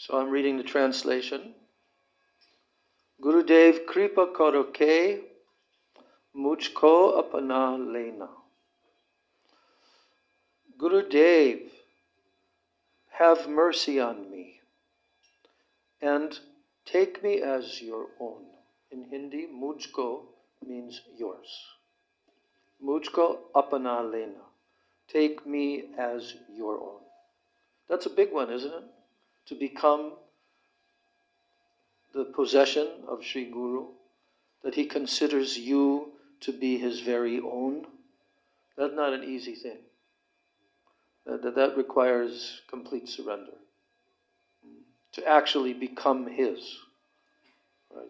So I'm reading the translation. Gurudev kripa karo ke mujhko apna lena. Gurudev, have mercy on me and take me as your own. In Hindi, mujhko means yours. Mujhko apna lena. Take me as your own. That's a big one, isn't it? To become the possession of Sri Guru, that he considers you to be his very own. That's not an easy thing. That requires complete surrender. To actually become his. Right?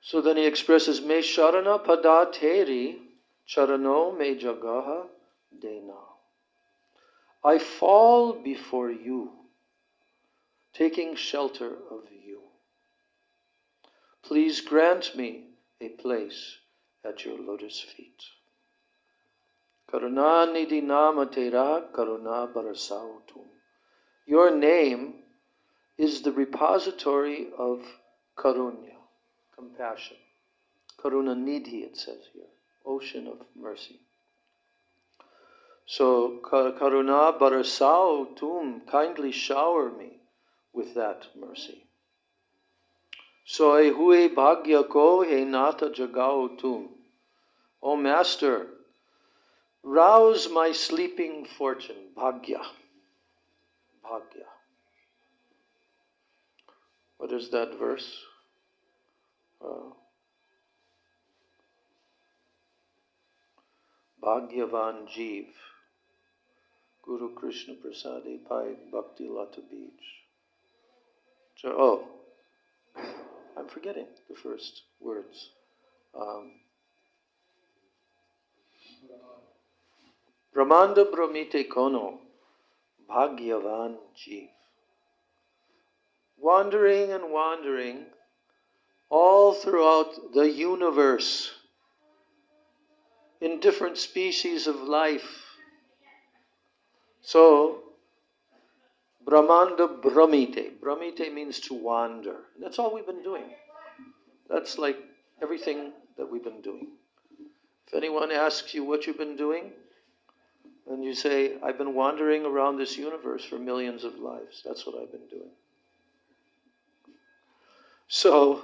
So then he expresses, Me sharana pada theri charano me jagaha dena. I fall before you, taking shelter of you. Please grant me a place at your lotus feet. Karuna nidhi nama tera karuna barasautum. Your name is the repository of karunya, compassion. Karuna nidhi, it says here, ocean of mercy. So, karuna barasautum, kindly shower me with that mercy. Soy hui bhagya ko he nata jagao tum. O Master, rouse my sleeping fortune, bhagya. Bhagya. What is that verse? Bhagyavan Jeev. Guru Krishna Prasade Pai Bhakti Lata Beach. So, I'm forgetting the first words. Brahmanda Brahmite Kono Bhagyavan Jeev. Wandering and wandering all throughout the universe in different species of life. So, Brahmanda Brahmite. Brahmite means to wander. And that's all we've been doing. That's like everything that we've been doing. If anyone asks you what you've been doing, and you say, I've been wandering around this universe for millions of lives. That's what I've been doing. So,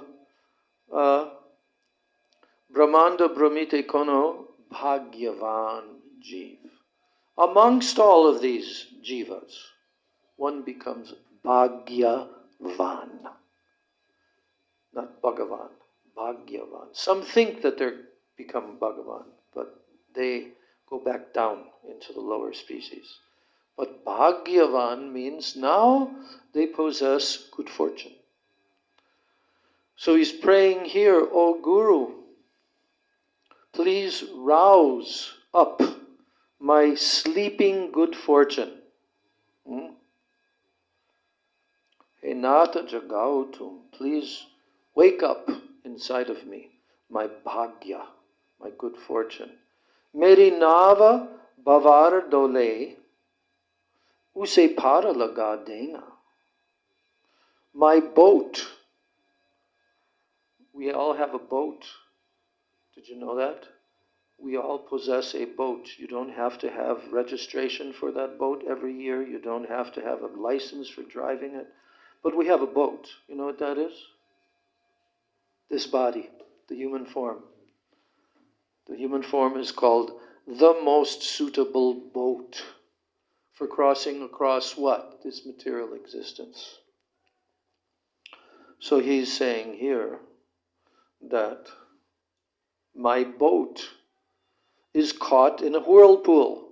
Brahmanda Brahmite Kono Bhagyavan Jeev. Amongst all of these jivas, one becomes Bhagyavan. Not Bhagavan, Bhagyavan. Some think that they're become Bhagavan, but they go back down into the lower species. But Bhagyavan means now they possess good fortune. So he's praying here, O Guru, please rouse up my sleeping good fortune. Enata jagautum, please wake up inside of me, my bhagya, my good fortune. Meri nava bavar dole, use para laga dena. My boat. We all have a boat. Did you know that? We all possess a boat. You don't have to have registration for that boat every year. You don't have to have a license for driving it. But we have a boat. You know what that is? This body, the human form. The human form is called the most suitable boat for crossing across what? This material existence. So he's saying here that my boat is caught in a whirlpool.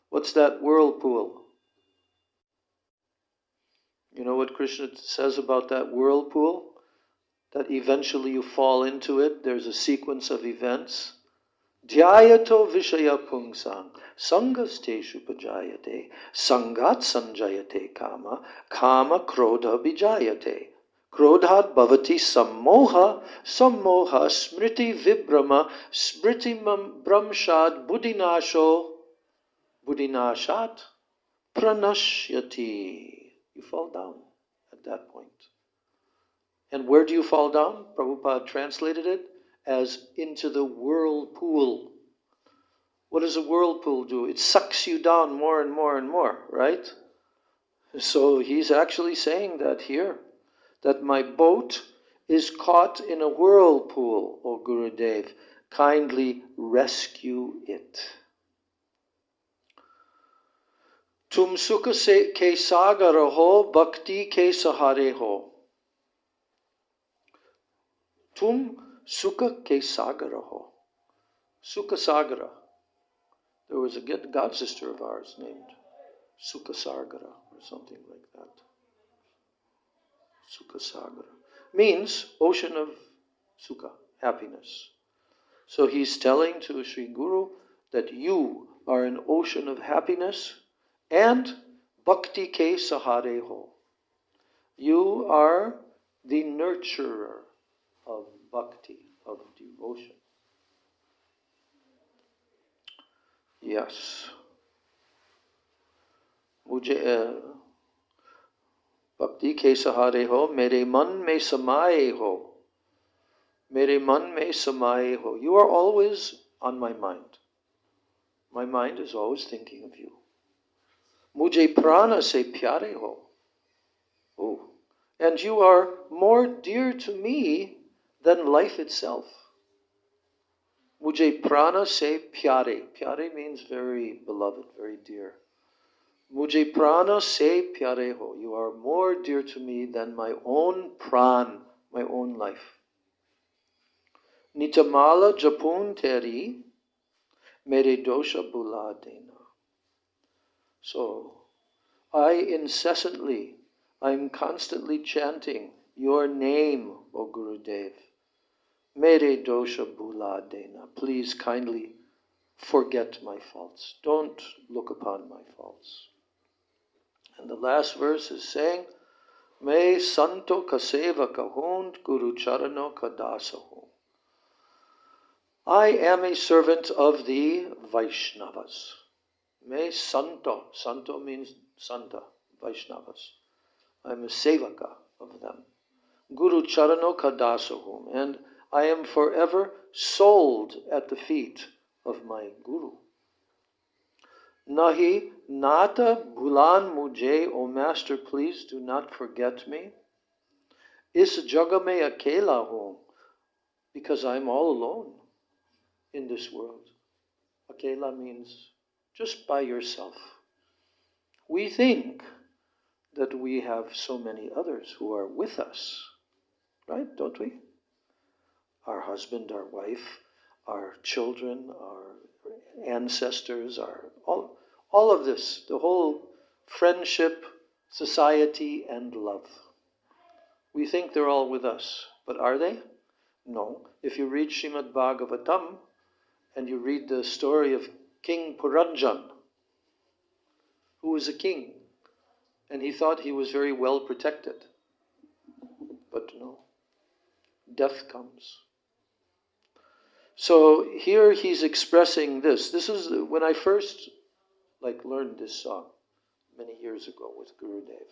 What's that whirlpool? You know what Krishna says about that whirlpool? That eventually you fall into it. There's a sequence of events. Dhyayato vishaya pungsang sangasteshu pajayate sangat sanjayate kama kama krodha bijayate krodhat bhavati sammoha sammoha smriti vibrama smriti bramshad buddhinasho buddhinashat pranashyati. You fall down at that point. And where do you fall down? Prabhupada translated it as into the whirlpool. What does a whirlpool do? It sucks you down more and more and more, right? So he's actually saying that here, that my boat is caught in a whirlpool, O Gurudev. Kindly rescue it. Tum sukha ke sagara ho, bhakti ke sahare ho. Tum sukha ke sagara ho. Sukha Sagara. There was a god sister of ours named Sukha Sagara or something like that. Sukha Sagara means ocean of sukha, happiness. So he's telling to Sri Guru that you are an ocean of happiness and bhakti ke sahare ho. You are the nurturer of bhakti, of devotion. Yes. Mujhe bhakti ke sahare ho, mere man mein samaye ho. Mere man mein samaye ho. You are always on my mind. My mind is always thinking of you. Mujhe prana se pyare ho. Oh. And you are more dear to me than life itself. Mujhe prana se pyare. Pyare means very beloved, very dear. Mujhe prana se pyare ho. You are more dear to me than my own pran, my own life. Nitamala japun teri, mere dosha bula dena. So, I'm constantly chanting your name, O Gurudev. Mere dosha bula dena. Please kindly forget my faults. Don't look upon my faults. And the last verse is saying, Me santo kaseva kahund guru charano kadasahu. I am a servant of the Vaishnavas. Me santo. Santo means santa, Vaishnavas. I'm a sevaka of them. Guru charano kadasahum. And I am forever sold at the feet of my Guru. Nahi nata bhulan mujhe, O Master, please do not forget me. Is jaga mein akela hu, because I'm all alone in this world. Akela means just by yourself. We think that we have so many others who are with us, right? Don't we? Our husband, our wife, our children, our ancestors, all of this, the whole friendship, society, and love. We think they're all with us, but are they? No. If you read Srimad Bhagavatam and you read the story of King Puranjan, who was a king, and he thought he was very well protected. But no, death comes. So here he's expressing this. This is when I first learned this song many years ago with Gurudev.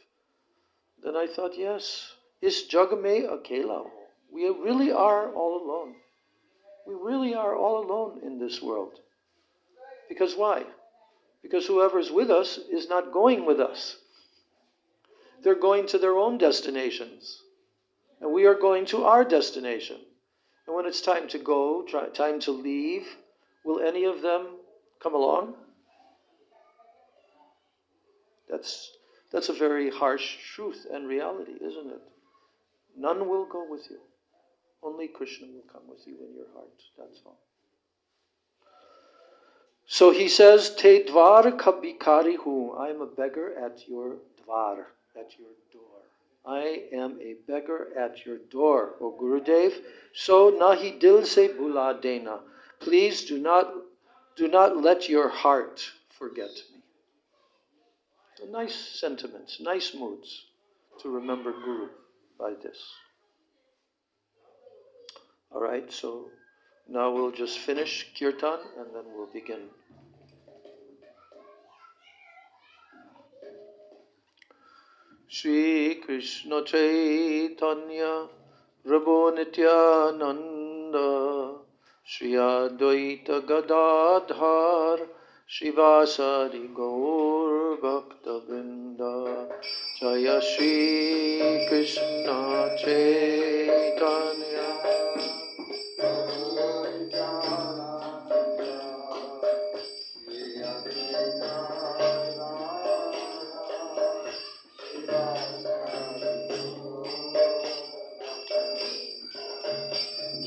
Then I thought, yes, is jagame akela. We really are all alone. We really are all alone in this world. Because why? Because whoever's with us is not going with us. They're going to their own destinations. And we are going to our destination. And when it's time to go, time to leave, will any of them come along? That's a very harsh truth and reality, isn't it? None will go with you. Only Krishna will come with you in your heart. That's all. So he says, Te dvar kabikari hu. I am a beggar at your dvar, at your door. I am a beggar at your door, O Gurudev. So nahi dil se bula dena. Please do not let your heart forget me. So nice sentiments, nice moods to remember Guru by this. All right, so now we'll just finish Kirtan and then we'll begin. Shri Krishna Chaitanya Prabhu Nityananda Shri Advaita Gadadhar Shivasari Gaur Bhakta Vrinda Jaya Shri Krishna Chaitanya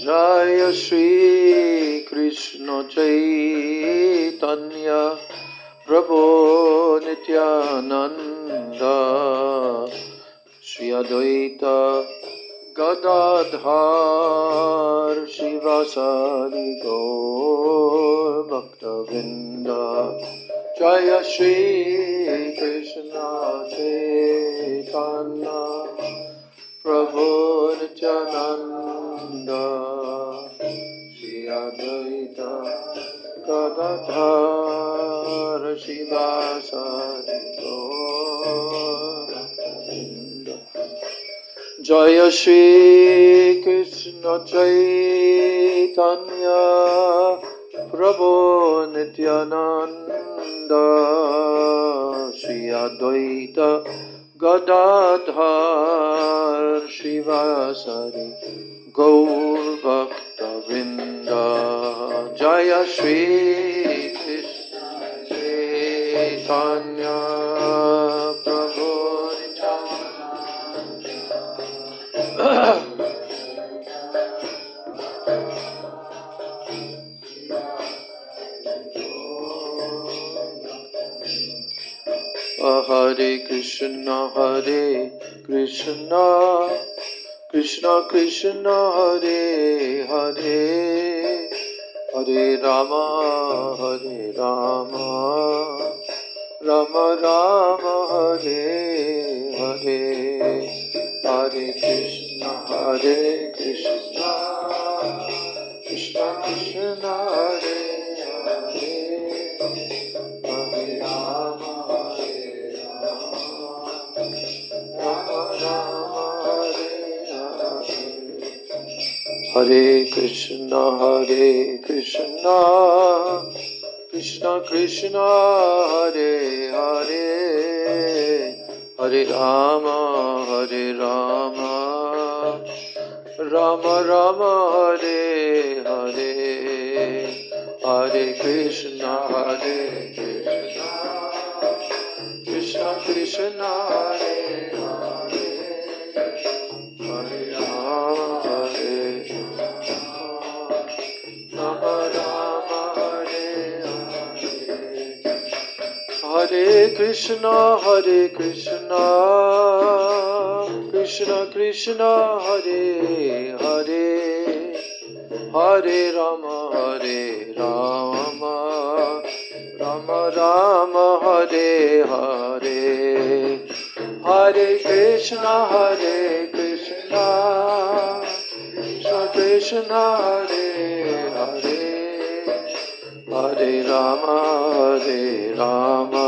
Jaya Shri Krishna Chaitanya Prabhu Nityananda Shri Advaita Gadadhar Shivasari Gaur Bhakta Vrinda Jaya Shri Krishna Chaitanya Prabhu Nityananda Shri Advaita Gadadhar Shivasari Gaur Jaya Shri Krishna Chaitanya Prabhu Nityananda Shri Advaita Gadadhar Shivasari Gaur Bhakta Vrinda Jaya Shri Krishna Chaitanya Prabhu Hare Krishna Krishna Krishna Hare Hare Hare Rama Rama Rama Hare Hare Hare Krishna Krishna Krishna Hare Hare Hare Rama Hare Krishna Krishna Krishna Hare Hare Hare Rama Rama Rama Hare Hare Hare Krishna Krishna Krishna Hare Hare Hare Rama Rama Rama Hare Hare Krishna Krishna Krishna Hare Hare Hare Rama Rama Rama Hare Hare Hare Krishna Krishna Krishna Hare Hare Hare Rama Rama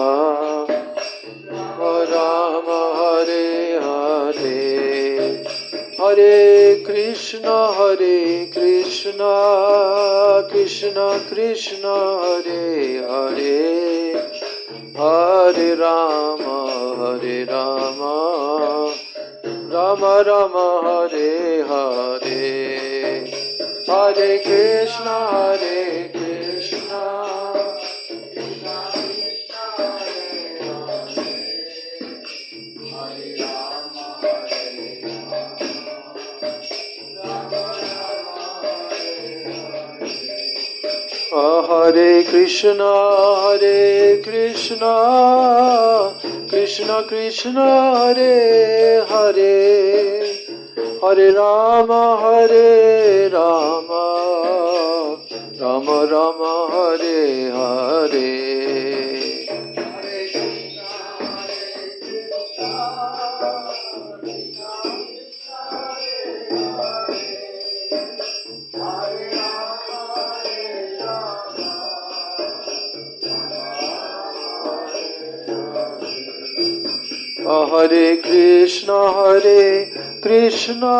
Hare Hare Hare Krishna Krishna Krishna Hare Hare Hare Rama Rama Rama Hare Hare Hare Krishna Krishna Krishna Hare Hare Hare Rama Hare Krishna Krishna Krishna Hare Hare Hare Rama Rama Rama Hare Hare Hare Krishna Krishna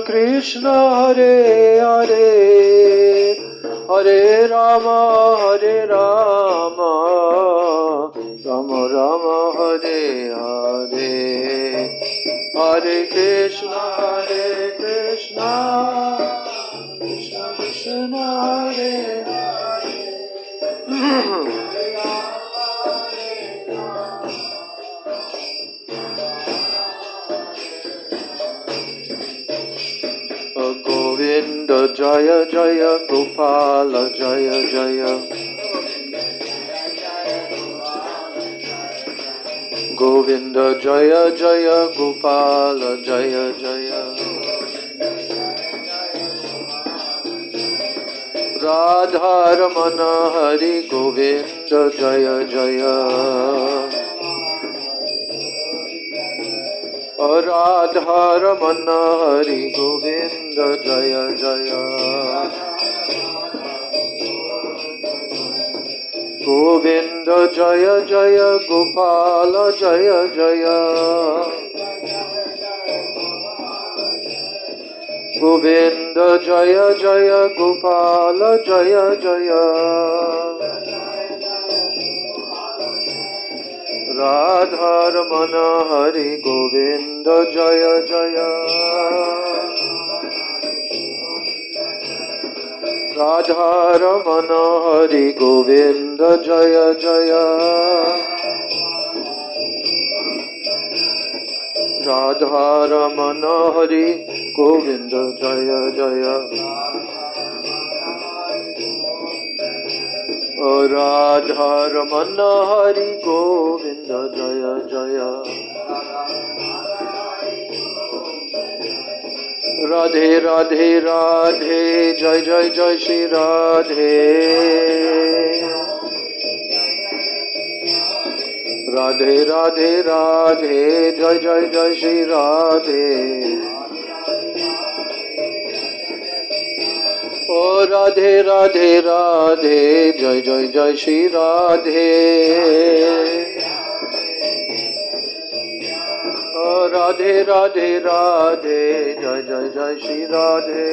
Krishna Hare Hare Hare Rama Rama Rama Hare Hare Hare Krishna Krishna Krishna Hare Govinda Jaya Jaya Gopala Jaya Jaya Govinda Jaya Jaya Gopala Jaya Jaya Radha Ramana Hari Govinda Jaya Jaya Radha Ramana Hari Govinda Jaya Jaya Govinda Jaya Jaya Gopala Jaya Jaya Govinda Jaya Jaya Gopala Jaya Jaya Radha Ramana Hari Govinda Jaya Jaya Radha Ramana Hari Govinda Jaya Jaya Radha Ramana Hari Govinda Jaya Jaya Radha Ramana Hari Govinda Jaya Jaya Radhe Radhe Radhe Jai Jai Jai Shri Radhe Radhe Radhe Radhe Jai Jai Jai Shri Radhe Oh Radhe Radhe Radhe Jai Jai Jai Shri Radhe Oh Radhe Radhe Radhe Jai Jai Jai Shri Radhe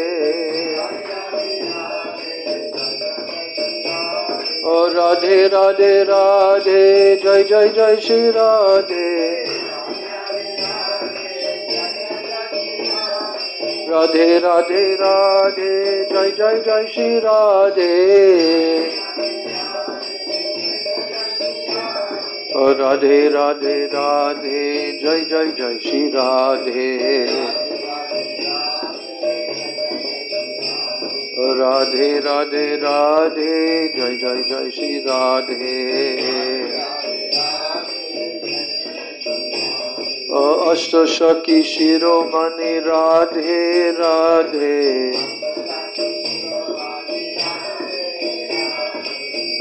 Oh Radhe Radhe Radhe Jai Jai Jai Shri Radhe Radhe Radhe Radhe Jai Jai Jai Shri Radhe Oh Radhe Radhe Radhe Jai Jai Jai Shri Radhe Oh Radhe Radhe Radhe Jai Jai Jai Shri Radhe Oh Ashtashaki Shiromani Radhe Radhe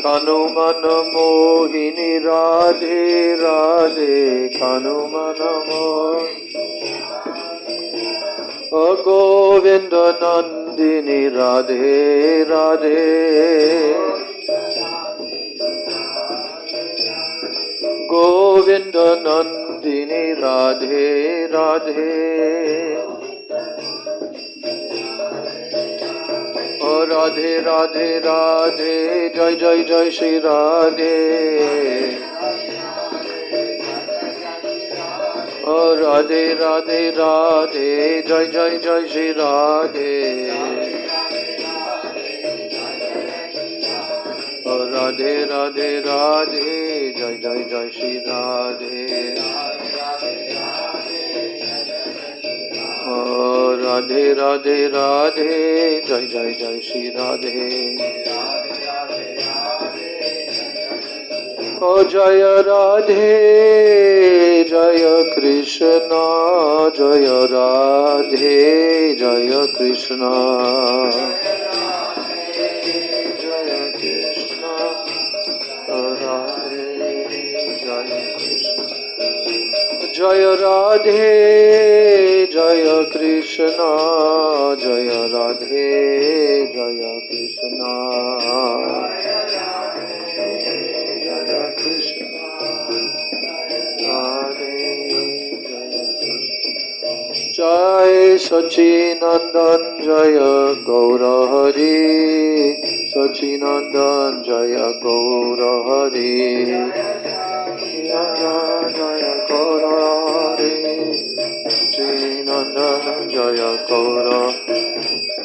Kanumana Mohini Radhe Radhe Kanumana Mohini O Govinda Nandini Radhe Radhe Govinda Nandini Radhe Radhe Oh Radhe Radhe Radhe Jai Jai Jai Shri Radhe Oh Radhe Radhe Radhe Jai Jai Jai Shri Radhe Oh Radhe Radhe Radhe Jai Jai Jai Shri Radhe Oh Radhe Radhe Radhe Jai Jai Jai Shri Radhe Oh Jaya Radhe Jaya Krishna Jaya Radhe Jaya Krishna Jaya Krishna Radhe Jaya Krishna Jaya Radhe Jaya Krishna Jaya Radhe Jaya Krishna Jaya Krishna Sachinandan Jaya Gaura Hari, Sachinandan Jaya Gaura Hari, Jaya Gaura Hari, Sachinandan Jaya Gaura,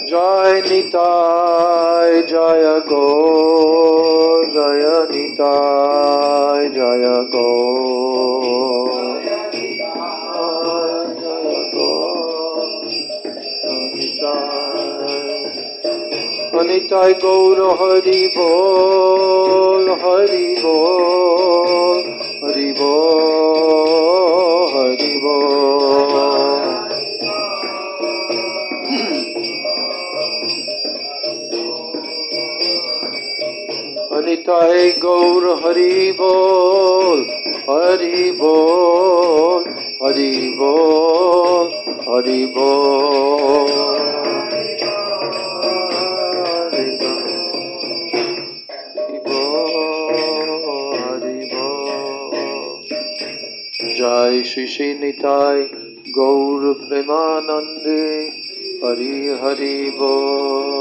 Jai Nitai Jaya Gaur, Jaya Nitai Jaya Gaur. Anitai Gaura Hari Bol, Hari Bol, Hari Bol, Hari Bol. Anitai Gaura Hari Bol, Hari Bol, Hari Bol, Hari Bol. Jai Shri Shri Nitai Gaur Premanande Hari Hari Bol.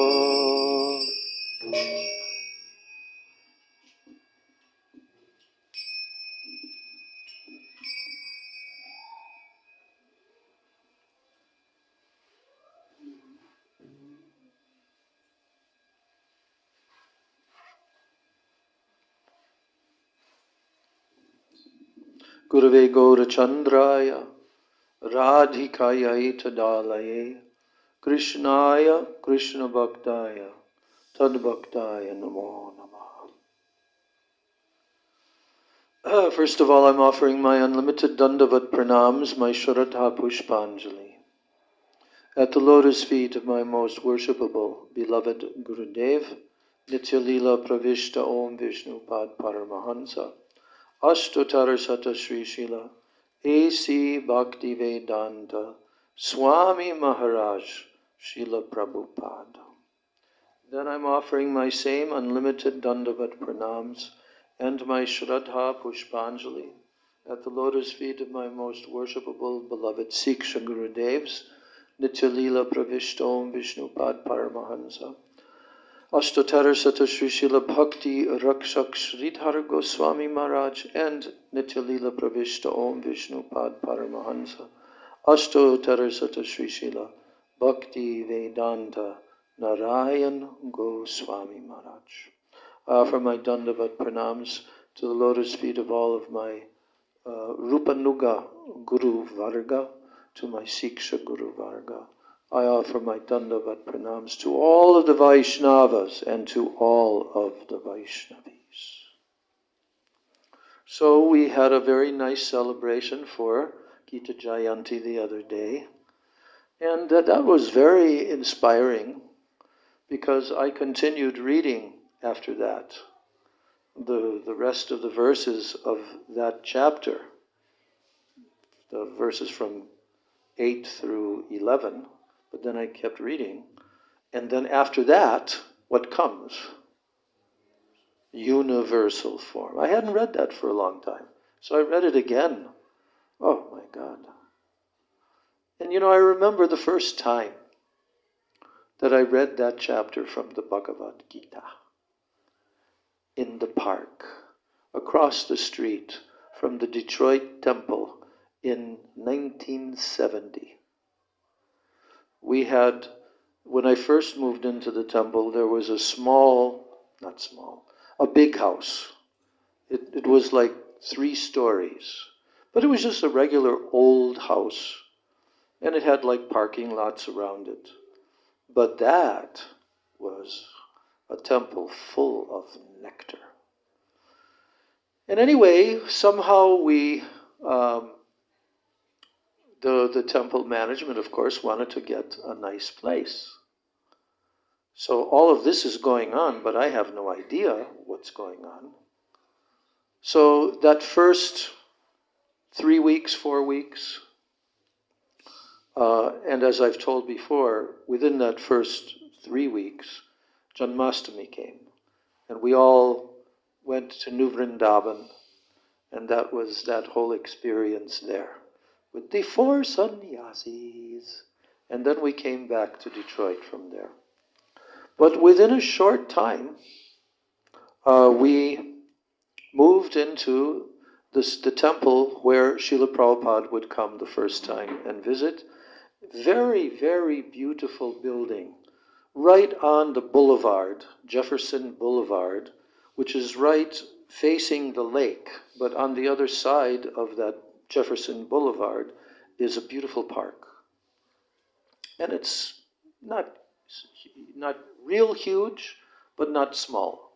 Gurave Gaura Chandraya Radhikaya Itadalaye Krishnaya Krishna Bhaktaya Tad Bhaktaya Namo Namaha. First of all, I'm offering my unlimited Dandavat Pranams, my Shraddha Pushpanjali, at the lotus feet of my most worshipable, beloved Gurudev, Nitya Lila Pravishta Om Vishnu Pad Paramahansa, Ashtottara Sata Sri Srila A.C. Bhakti Vedanta Swami Maharaj Srila Prabhupada. Then I'm offering my same unlimited Dandavat Pranams and my Shraddha Pushpanjali at the lotus feet of my most worshipable beloved Siksha Gurudevs, Nitya Lila Pravishta Om Vishnu Pad Paramahansa, Ashtottara Sata Sri Srila Bhakti Rakshak Sridhar Goswami Maharaj and Nitya Lila Pravishta Om Vishnu Pad Paramahansa, Ashtottara Sata Sri Srila Bhakti Vedanta Narayan Goswami Maharaj. I offer my Dandavat Pranams to the lotus feet of all of my Rupanuga Guru Varga, to my Siksha Guru Varga. I offer my Dandavat Pranams to all of the Vaishnavas and to all of the Vaishnavis. So we had a very nice celebration for Gita Jayanti the other day, and that was very inspiring because I continued reading after that the rest of the verses of that chapter, the verses from 8 through 11, but then I kept reading. And then after that, what comes? Universal form. I hadn't read that for a long time, so I read it again. Oh my God. And I remember the first time that I read that chapter from the Bhagavad Gita in the park, across the street from the Detroit Temple in 1970. We had, when I first moved into the temple, there was a big house. It was like 3 stories, but it was just a regular old house, and it had like parking lots around it. But that was a temple full of nectar. And anyway, somehow we, the temple management, of course, wanted to get a nice place. So all of this is going on, but I have no idea what's going on. So that first 3 weeks, 4 weeks, and as I've told before, within that first 3 weeks, Janmashtami came. And we all went to New Vrindavan, and that was that whole experience there with the 4 sannyasis And then we came back to Detroit from there. But within a short time, we moved into the temple where Srila Prabhupada would come the first time and visit. Very, very beautiful building, right on the boulevard, Jefferson Boulevard, which is right facing the lake, but on the other side of that Jefferson Boulevard is a beautiful park. And it's not real huge, but not small.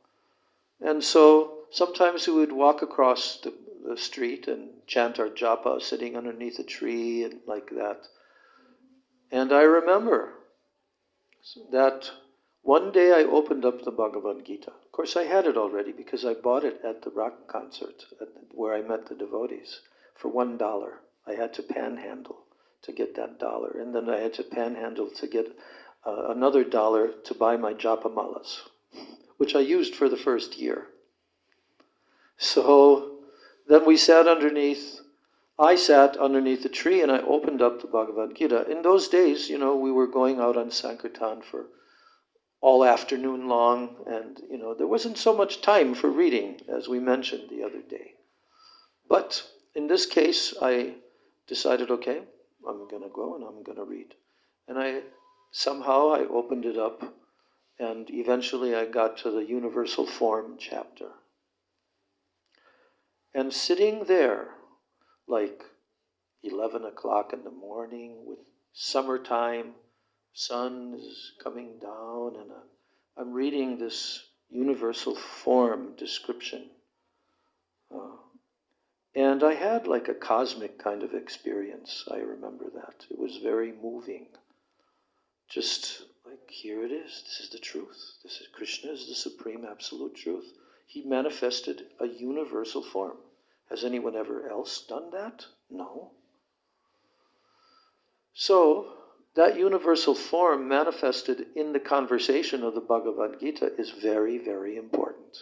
And so sometimes we would walk across the street and chant our japa sitting underneath a tree and like that. And I remember that one day I opened up the Bhagavad Gita. Of course, I had it already because I bought it at the rock concert where I met the devotees for $1. I had to panhandle to get that $1. And then I had to panhandle to get another $1 to buy my japa malas, which I used for the first year. So then I sat underneath a tree and I opened up the Bhagavad Gita. In those days, we were going out on Sankirtan for all afternoon long, and, there wasn't so much time for reading, as we mentioned the other day. But in this case, I decided, okay, I'm going to go and I'm going to read. And somehow I opened it up, and eventually I got to the Universal Form chapter. And sitting there, like 11 o'clock in the morning with summertime, sun is coming down, and I'm reading this Universal Form description. And I had like a cosmic kind of experience. I remember that. It was very moving. Just like, here it is. This is the truth. This is Krishna is the supreme absolute truth. He manifested a universal form. Has anyone ever else done that? No. So, that universal form manifested in the conversation of the Bhagavad Gita is very, very important.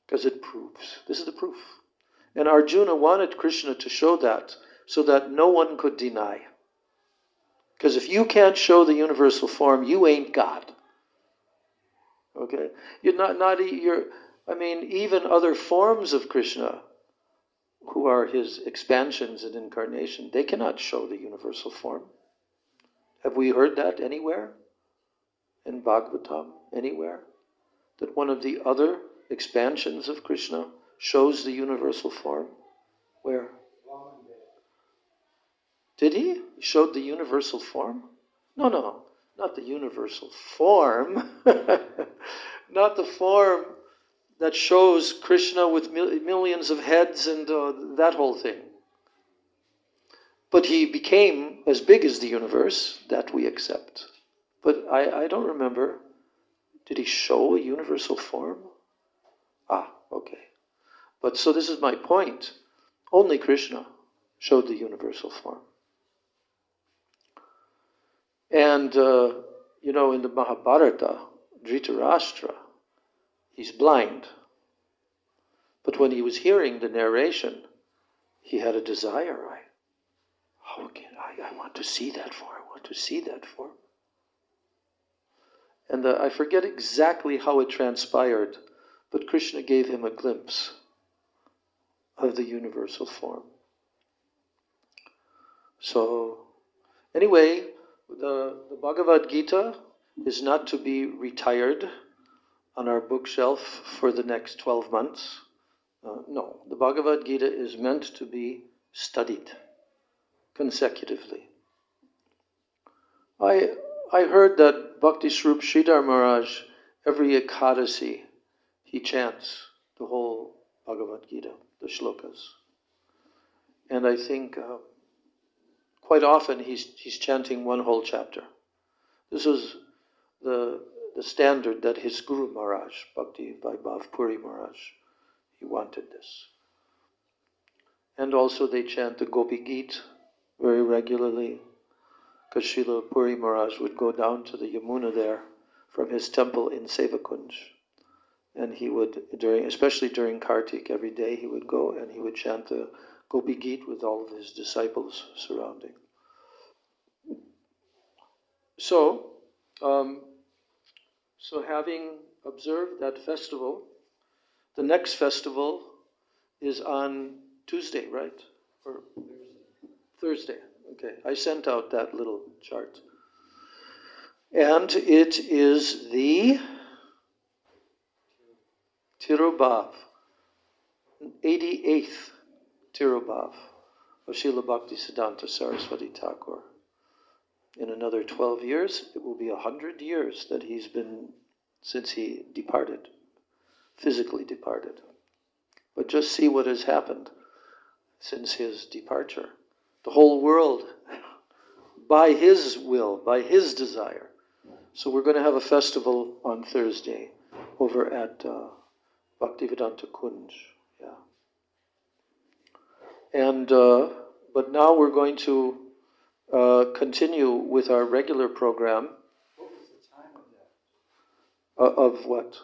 Because it proves. This is the proof. And Arjuna wanted Krishna to show that so that no one could deny. Because if you can't show the universal form, you ain't God. Okay? Even other forms of Krishna, who are his expansions and incarnation, they cannot show the universal form. Have we heard that anywhere? In Bhagavatam, anywhere? That one of the other expansions of Krishna shows the universal form? Where? Did he? He showed the universal form? No, not the universal form. Not the form that shows Krishna with millions of heads and that whole thing. But he became as big as the universe, that we accept. But I don't remember. Did he show a universal form? Okay. But so this is my point. Only Krishna showed the universal form. And, in the Mahabharata, Dhritarashtra, he's blind. But when he was hearing the narration, he had a desire. I want to see that form. I want to see that form. And I forget exactly how it transpired, but Krishna gave him a glimpse of the universal form. So, anyway, the Bhagavad Gita is not to be retired on our bookshelf for the next 12 months. No, the Bhagavad Gita is meant to be studied consecutively. I heard that Bhakti Swarup Sridhar Maharaj, every Ekadasi, he chants the whole Bhagavad Gita, the shlokas. And I think quite often he's chanting one whole chapter. This was the standard that his Guru Maharaj, Bhakti Vaibhav Puri Maharaj, he wanted this. And also they chant the Gopi Geet very regularly, because Srila Puri Maharaj would go down to the Yamuna there from his temple in Sevakunj. And he would, especially during Kartik, every day he would go and he would chant the Gopi Geet with all of his disciples surrounding. So, um, so having observed that festival, the next festival is on Tuesday, right? Or Thursday. Okay, I sent out that little chart. And it is the Tirubhav, 88th Tirubhav of Srila Bhaktisiddhanta Saraswati Thakur. In another 12 years, it will be 100 years that he's been since he departed, physically departed. But just see what has happened since his departure. The whole world, by his will, by his desire. So we're going to have a festival on Thursday over at Bhaktivedanta Kunj. Yeah. And but now we're going to continue with our regular program. What was the time of that? Of what?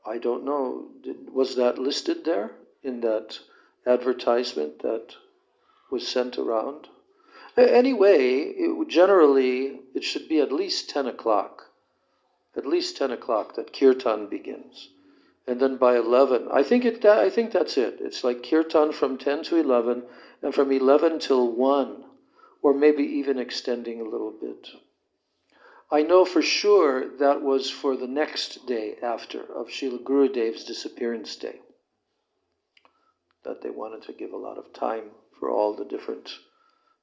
I don't know. Was that listed there in that advertisement that was sent around? Anyway, generally it should be at least 10 o'clock. At least 10 o'clock that kirtan begins. And then by 11, I think that's it. It's like kirtan from 10 to 11, and from 11 till 1, or maybe even extending a little bit. I know for sure that was for the next day after, of Srila Gurudev's disappearance day. That they wanted to give a lot of time for all the different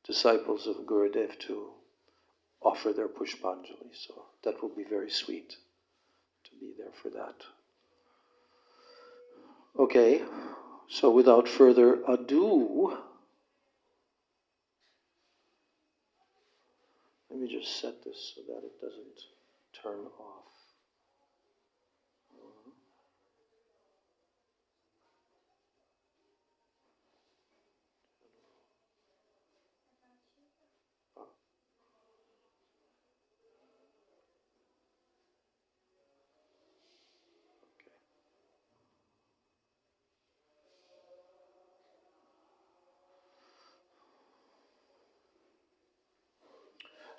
disciples of Gurudev to offer their pushpanjali. So that will be very sweet to be there for that. Okay, so without further ado, let me just set this so that it doesn't turn off.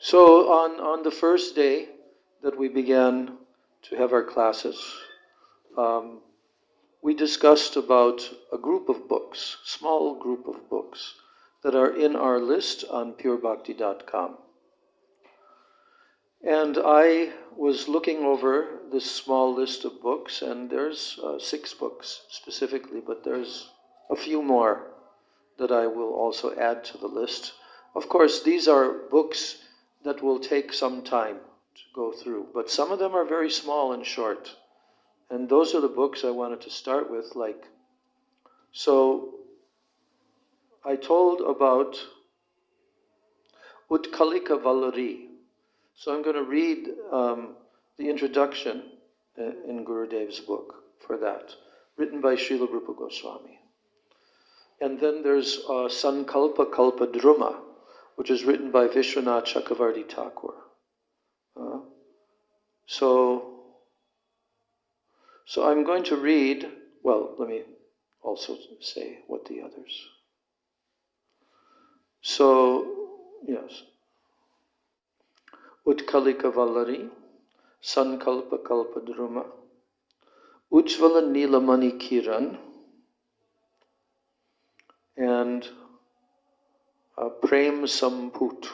So on the first day that we began to have our classes, we discussed about a group of books, small group of books, that are in our list on purebhakti.com. And I was looking over this small list of books, and there's 6 books specifically, but there's a few more that I will also add to the list. Of course, these are books that will take some time to go through, but some of them are very small and short. And those are the books I wanted to start with, so I told about Utkalika vallari. So I'm going to read the introduction in Gurudev's book for that, written by Srila Rupa Goswami. And then there's Sankalpa Kalpa Druma, which is written by Vishwanath Chakravarti Thakur. So I'm going to read, well, let me also say what the others. So, yes. Utkalika vallari, Sankalpa Kalpa Druma, Ujvala Nilamani Kiran, and Prem Samput.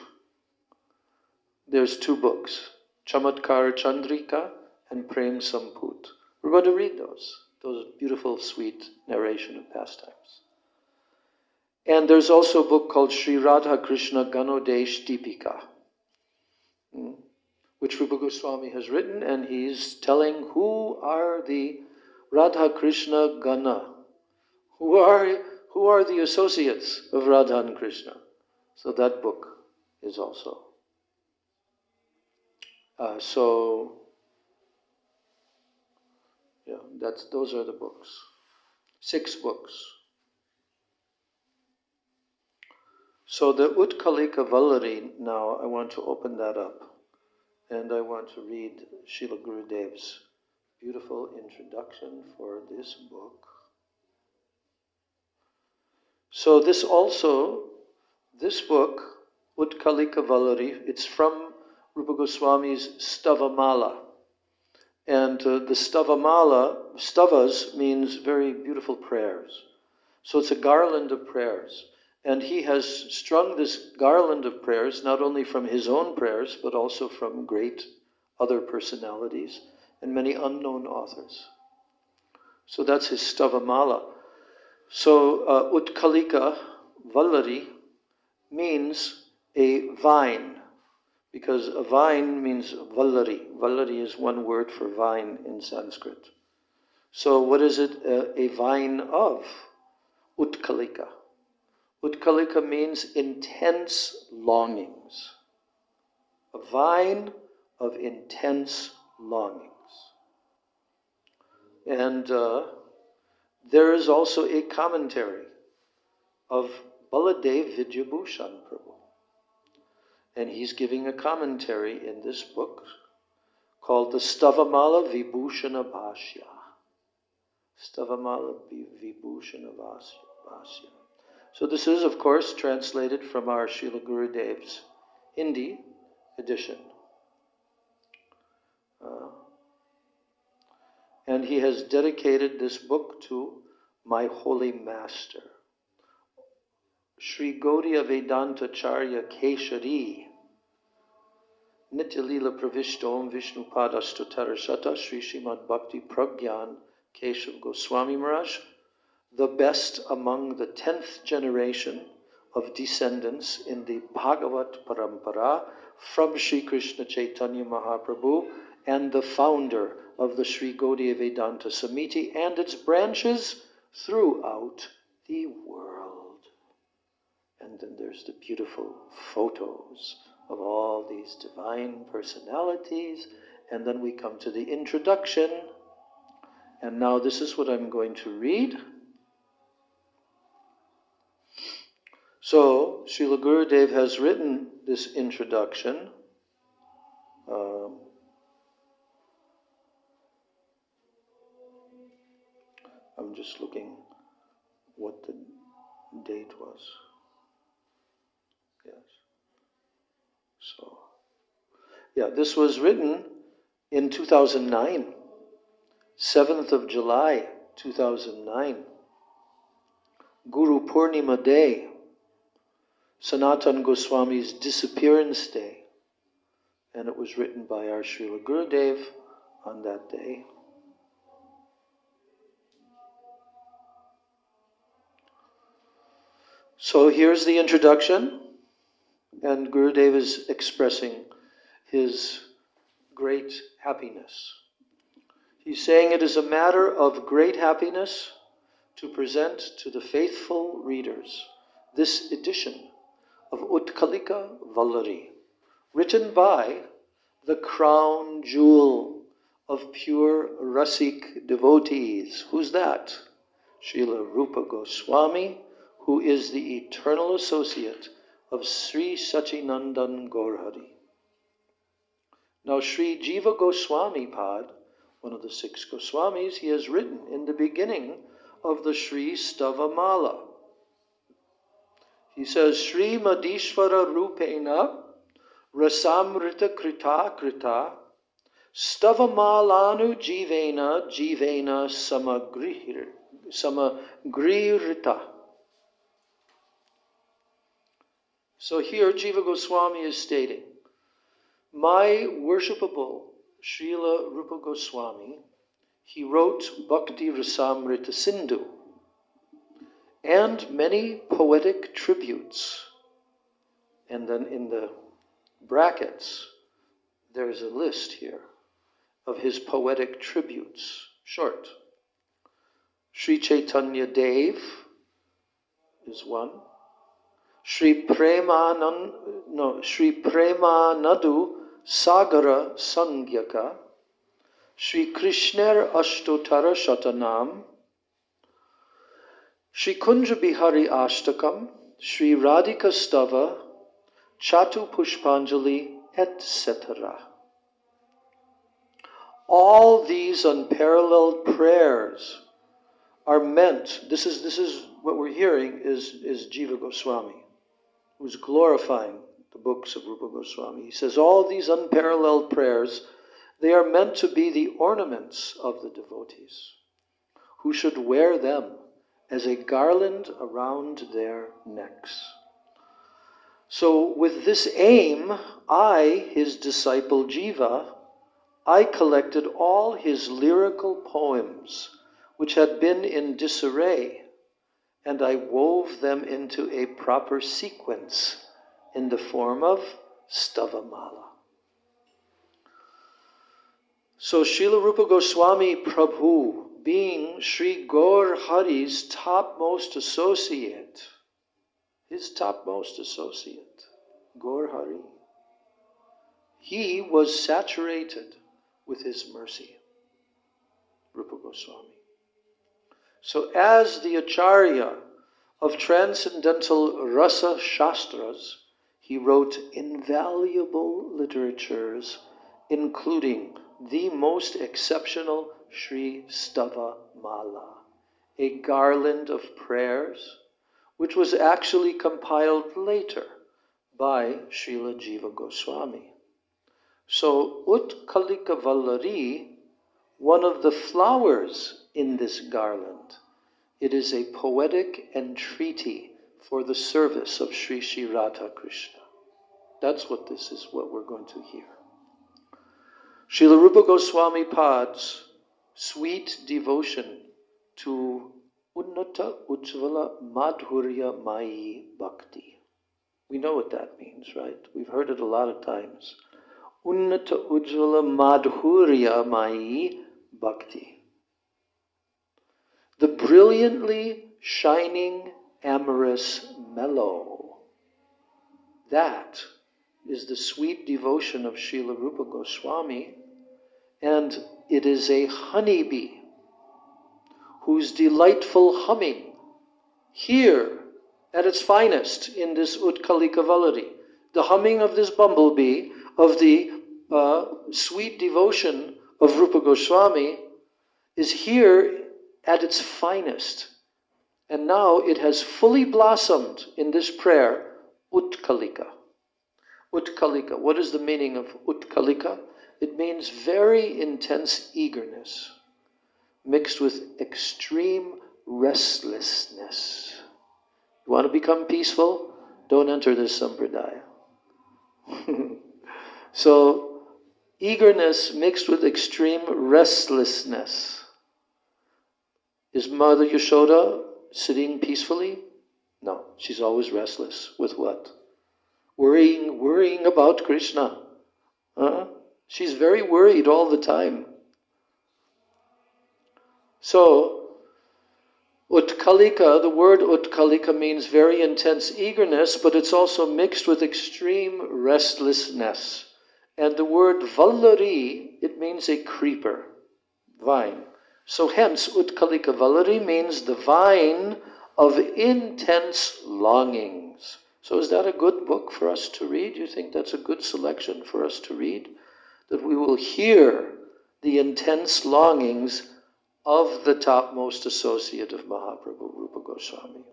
There's 2 books, Chamatkar Chandrika and Prem Samput. We're going to read those beautiful, sweet narration of pastimes. And there's also a book called Sri Radha Krishna Ganodesh Deepika, which Rupa Goswami has written, and he's telling who are the Radha Krishna Gana, who are the associates of Radha and Krishna. So that book is also. Those are the books. 6 books. So the Utkalika vallari, now I want to open that up, and I want to read Srila Gurudev's beautiful introduction for this book. So this book Utkalika vallari. It's from Rupa Goswami's Stavamala. And the Stavamala, stavas means very beautiful prayers. So it's a garland of prayers. And he has strung this garland of prayers, not only from his own prayers, but also from great other personalities and many unknown authors. So that's his Stavamala. So Utkalika vallari means a vine, because a vine means vallari. Vallari is one word for vine in Sanskrit. So what is it a vine of? Utkalika. Utkalika means intense longings. A vine of intense longings. And there is also a commentary of Baladev Vidyabhushan Prabhu. And he's giving a commentary in this book called the Stavamala Vibhushana Bhashya. Stavamala Vibhushana Bhashya. So this is, of course, translated from our Srila Gurudev's Hindi edition. And he has dedicated this book to my holy master, Sri Gaudiya Vedanta Charya Keshari, Nityalila Pravishtom Vishnu Padastotarashata Sri Srimad Bhakti Pragyan Keshav Goswami Maharaj, the best among the 10th generation of descendants in the Bhagavat Parampara from Sri Krishna Chaitanya Mahaprabhu, and the founder of the Sri Gaudiya Vedanta Samiti and its branches throughout the world. And then there's the beautiful photos of all these divine personalities. And then we come to the introduction. And now this is what I'm going to read. So, Srila Gurudev has written this introduction. I'm just looking what the date was. Yes. So, yeah, this was written in 2009, 7th of July, 2009. Guru Purnima Day, Sanatan Goswami's disappearance day. And it was written by our Srila Gurudev on that day. So here's the introduction, and Gurudev is expressing his great happiness. He's saying it is a matter of great happiness to present to the faithful readers this edition of Utkalika Vallari, written by the crown jewel of pure Rasik devotees. Who's that? Srila Rupa Goswami, who is the eternal associate of Sri Sachinandan Gaurhari. Now Sri Jiva Goswami Pad, one of the 6 Goswamis, he has written in the beginning of the Sri Stavamala. He says, Sri Madishvara Rupena Rasamrita Krita Krita Stavamalanu Jivena Samagririta. So here Jiva Goswami is stating, my worshipable Srila Rupa Goswami, he wrote Bhakti Rasamrita Sindhu and many poetic tributes. And then in the brackets, there's a list here of his poetic tributes, short. Sri Chaitanya Dev is one. Sri Premanadu Sagara Sangyaka, Sri Krishner Ashtotara Shatanam, Sri Kunja Bihari Ashtakam, Sri Radhika Stava, Chatu Pushpanjali, etc. All these unparalleled prayers are meant, this is what we're hearing is Jiva Goswami, who's glorifying the books of Rupa Goswami. He says all these unparalleled prayers, they are meant to be the ornaments of the devotees, who should wear them as a garland around their necks. So with this aim, I, his disciple Jiva, I collected all his lyrical poems, which had been in disarray, and I wove them into a proper sequence in the form of Stavamala. So Srila Rupa Goswami Prabhu, being Sri Gaur Hari's topmost associate, his topmost associate, Gaur Hari, he was saturated with his mercy, Rupa Goswami. So as the Acharya of transcendental Rasa Shastras, he wrote invaluable literatures, including the most exceptional Sri Stava Mala, a garland of prayers, which was actually compiled later by Srila Jiva Goswami. So Utkalika vallari, one of the flowers in this garland, it is a poetic entreaty for the service of Sri Sri Radha Krishna. That's what this is, what we're going to hear. Srila Rupa Goswami Pad's sweet devotion to Unnata Ujjvala Madhurya Mai Bhakti. We know what that means, right? We've heard it a lot of times. Unnata Ujjvala Madhurya Mai Bhakti. The brilliantly shining, amorous mellow. That is the sweet devotion of Srila Rupa Goswami, and it is a honeybee whose delightful humming here at its finest in this Utkalika vallari, the humming of this bumblebee of the sweet devotion of Rupa Goswami is here at its finest. And now it has fully blossomed in this prayer, Utkalika. Utkalika. What is the meaning of Utkalika? It means very intense eagerness, mixed with extreme restlessness. You want to become peaceful? Don't enter this sampradaya. So, eagerness mixed with extreme restlessness. Is Mother Yashoda sitting peacefully? No, she's always restless. With what? Worrying about Krishna. She's very worried all the time. So, Utkalika, the word Utkalika means very intense eagerness, but it's also mixed with extreme restlessness. And the word vallari, it means a creeper, vine. So hence, Utkalika vallari means the vine of intense longings. So is that a good book for us to read? You think that's a good selection for us to read? That we will hear the intense longings of the topmost associate of Mahaprabhu, Rupa Goswami.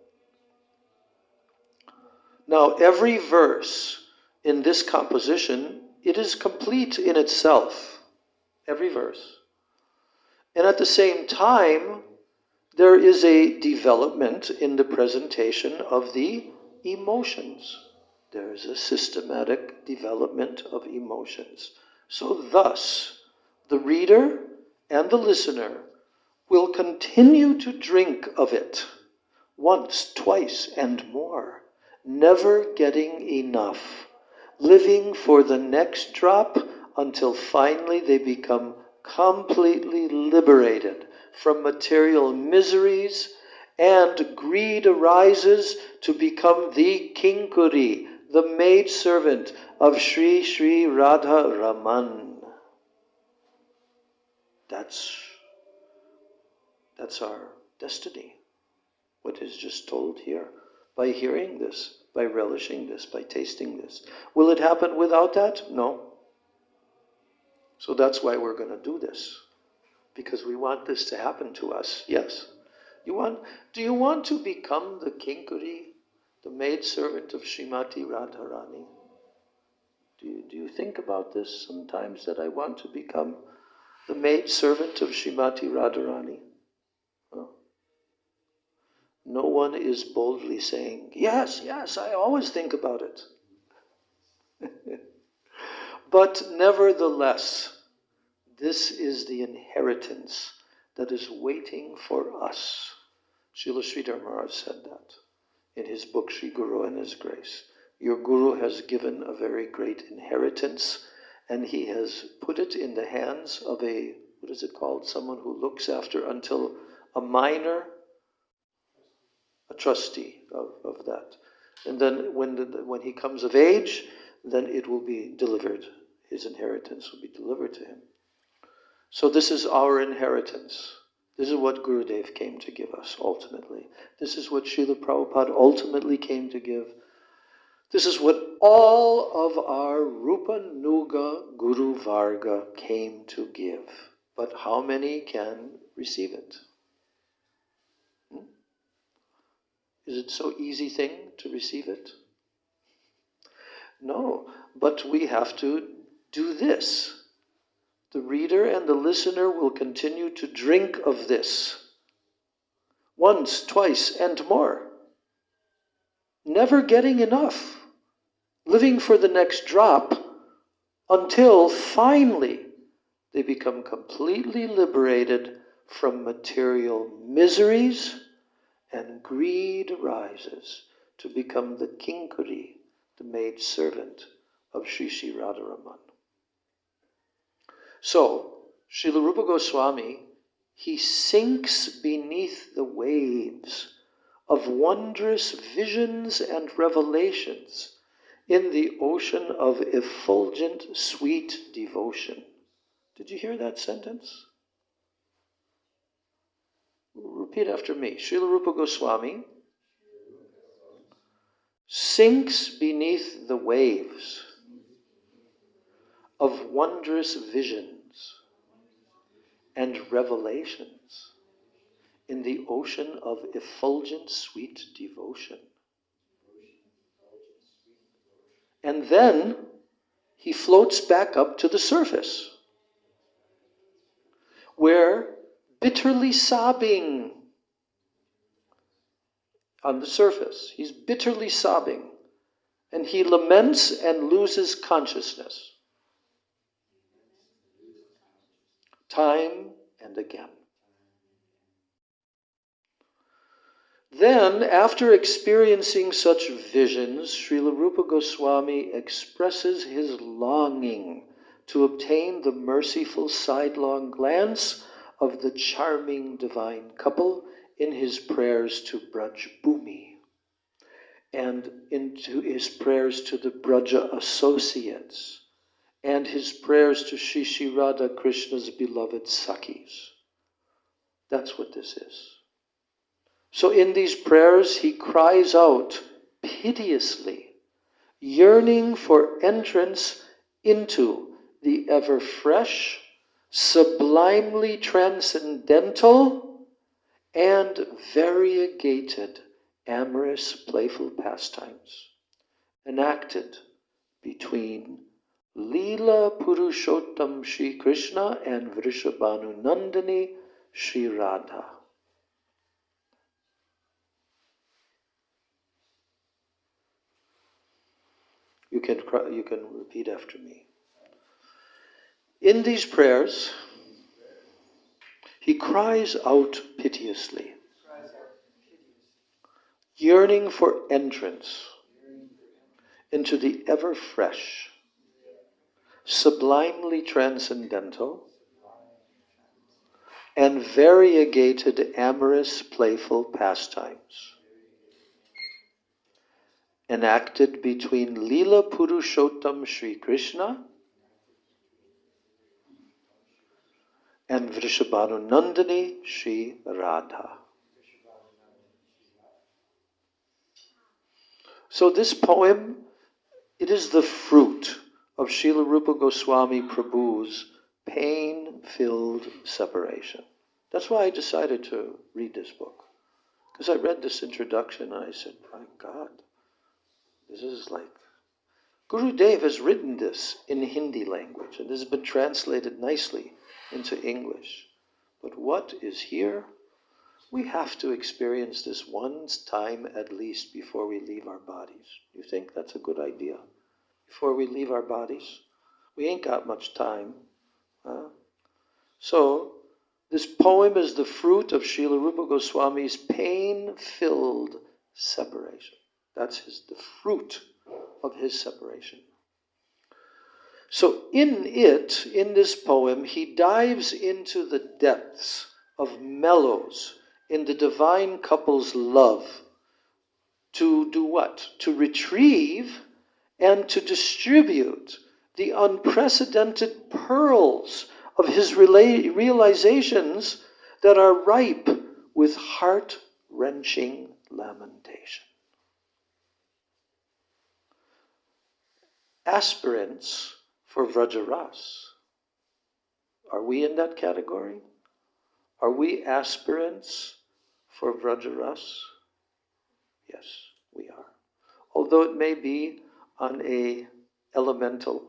Now, every verse in this composition, it is complete in itself. Every verse. And at the same time, there is a development in the presentation of the emotions. There is a systematic development of emotions. So thus, the reader and the listener will continue to drink of it once, twice, and more, never getting enough, living for the next drop until finally they become completely liberated from material miseries, and greed arises to become the kinkuri, the maidservant of Sri Sri Radha Raman. That's our destiny, what is just told here. By hearing this, by relishing this, by tasting this. Will it happen without that? No. So that's why we're going to do this. Because we want this to happen to us. Yes. Do you want to become the kinkuri, the maidservant of Srimati Radharani? Do you think about this sometimes, that I want to become the maid servant of Srimati Radharani? Huh? No one is boldly saying, yes, yes, I always think about it. But nevertheless, this is the inheritance that is waiting for us. Srila Sridhar Maharaj said that in his book, Sri Guru and His Grace. Your Guru has given a very great inheritance, and he has put it in the hands of a, what is it called? Someone who looks after until a minor, a trustee of that. And then when he comes of age, then it will be delivered. His inheritance will be delivered to him. So this is our inheritance. This is what Gurudev came to give us, ultimately. This is what Srila Prabhupada ultimately came to give. This is what all of our Rupa Nuga Guru Varga came to give. But how many can receive it? Is it so easy thing to receive it? No, but we have to do this. The reader and the listener will continue to drink of this. Once, twice, and more. Never getting enough. Living for the next drop until finally they become completely liberated from material miseries, and greed arises to become the kinkari, the maid servant of Sri Sri Radharaman. So, Srila Rupa Goswami, he sinks beneath the waves of wondrous visions and revelations in the ocean of effulgent, sweet devotion. Did you hear that sentence? Repeat after me. Srila Rupa Goswami sinks beneath the waves of wondrous visions and revelations in the ocean of effulgent, sweet devotion. And then he floats back up to the surface, where, bitterly sobbing on the surface, he's bitterly sobbing, and he laments and loses consciousness time and again. Then, after experiencing such visions, Srila Rupa Goswami expresses his longing to obtain the merciful sidelong glance of the charming divine couple in his prayers to Braj Bhumi and into his prayers to the Braja associates and his prayers to Sri Sri Radha Krishna's beloved Sakhis. That's what this is. So in these prayers, he cries out piteously, yearning for entrance into the ever-fresh, sublimely transcendental, and variegated amorous playful pastimes enacted between Leela Purushottam Shri Krishna and Vrishabhanu Nandini Shri Radha. You can repeat after me. In these prayers, he cries out piteously, yearning for entrance into the ever-fresh, sublimely transcendental, and variegated amorous playful pastimes enacted between Leela Purushottam Shri Krishna and Vrishabhanu Nandini Shri Radha. So this poem, it is the fruit of Srila Rupa Goswami Prabhu's pain-filled separation. That's why I decided to read this book. Because I read this introduction and I said, my God, this is like Gurudev has written this in Hindi language, and this has been translated nicely into English. But what is here? We have to experience this one time at least before we leave our bodies. You think that's a good idea? Before we leave our bodies? We ain't got much time. Huh? So, this poem is the fruit of Srila Rupa Goswami's pain-filled separation. That's the fruit of his separation. So in this poem, he dives into the depths of mellows in the divine couple's love to do what? To retrieve and to distribute the unprecedented pearls of his realizations that are ripe with heart-wrenching lamentation. Aspirants for Vrajaras. Are we in that category? Are we aspirants for Vrajaras? Yes, we are. Although it may be on a elemental,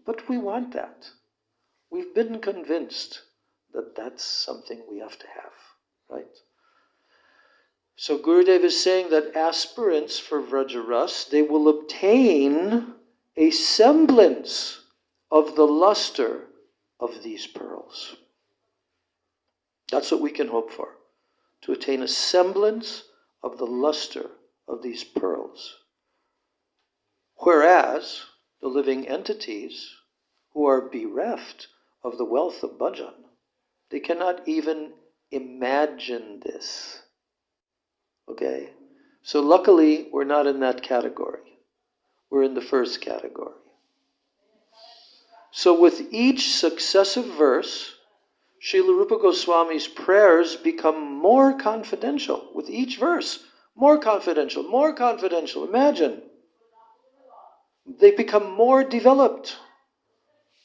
but we want that. We've been convinced that that's something we have to have, right? So Gurudev is saying that aspirants for Vrajaras, they will obtain a semblance of the luster of these pearls. That's what we can hope for, to attain a semblance of the luster of these pearls. Whereas the living entities who are bereft of the wealth of bhajan, they cannot even imagine this. Okay? So luckily, we're not in that category. We're in the first category. So with each successive verse, Srila Rupa Goswami's prayers become more confidential. With each verse, more confidential, more confidential. Imagine. They become more developed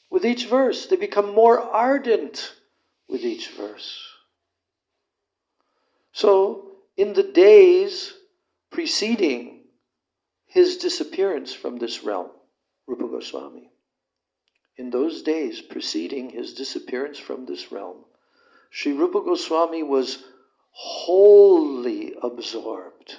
with each verse. They become more ardent with each verse. So, in the days preceding his disappearance from this realm, Rupa Goswami, in those days preceding his disappearance from this realm, Sri Rupa Goswami was wholly absorbed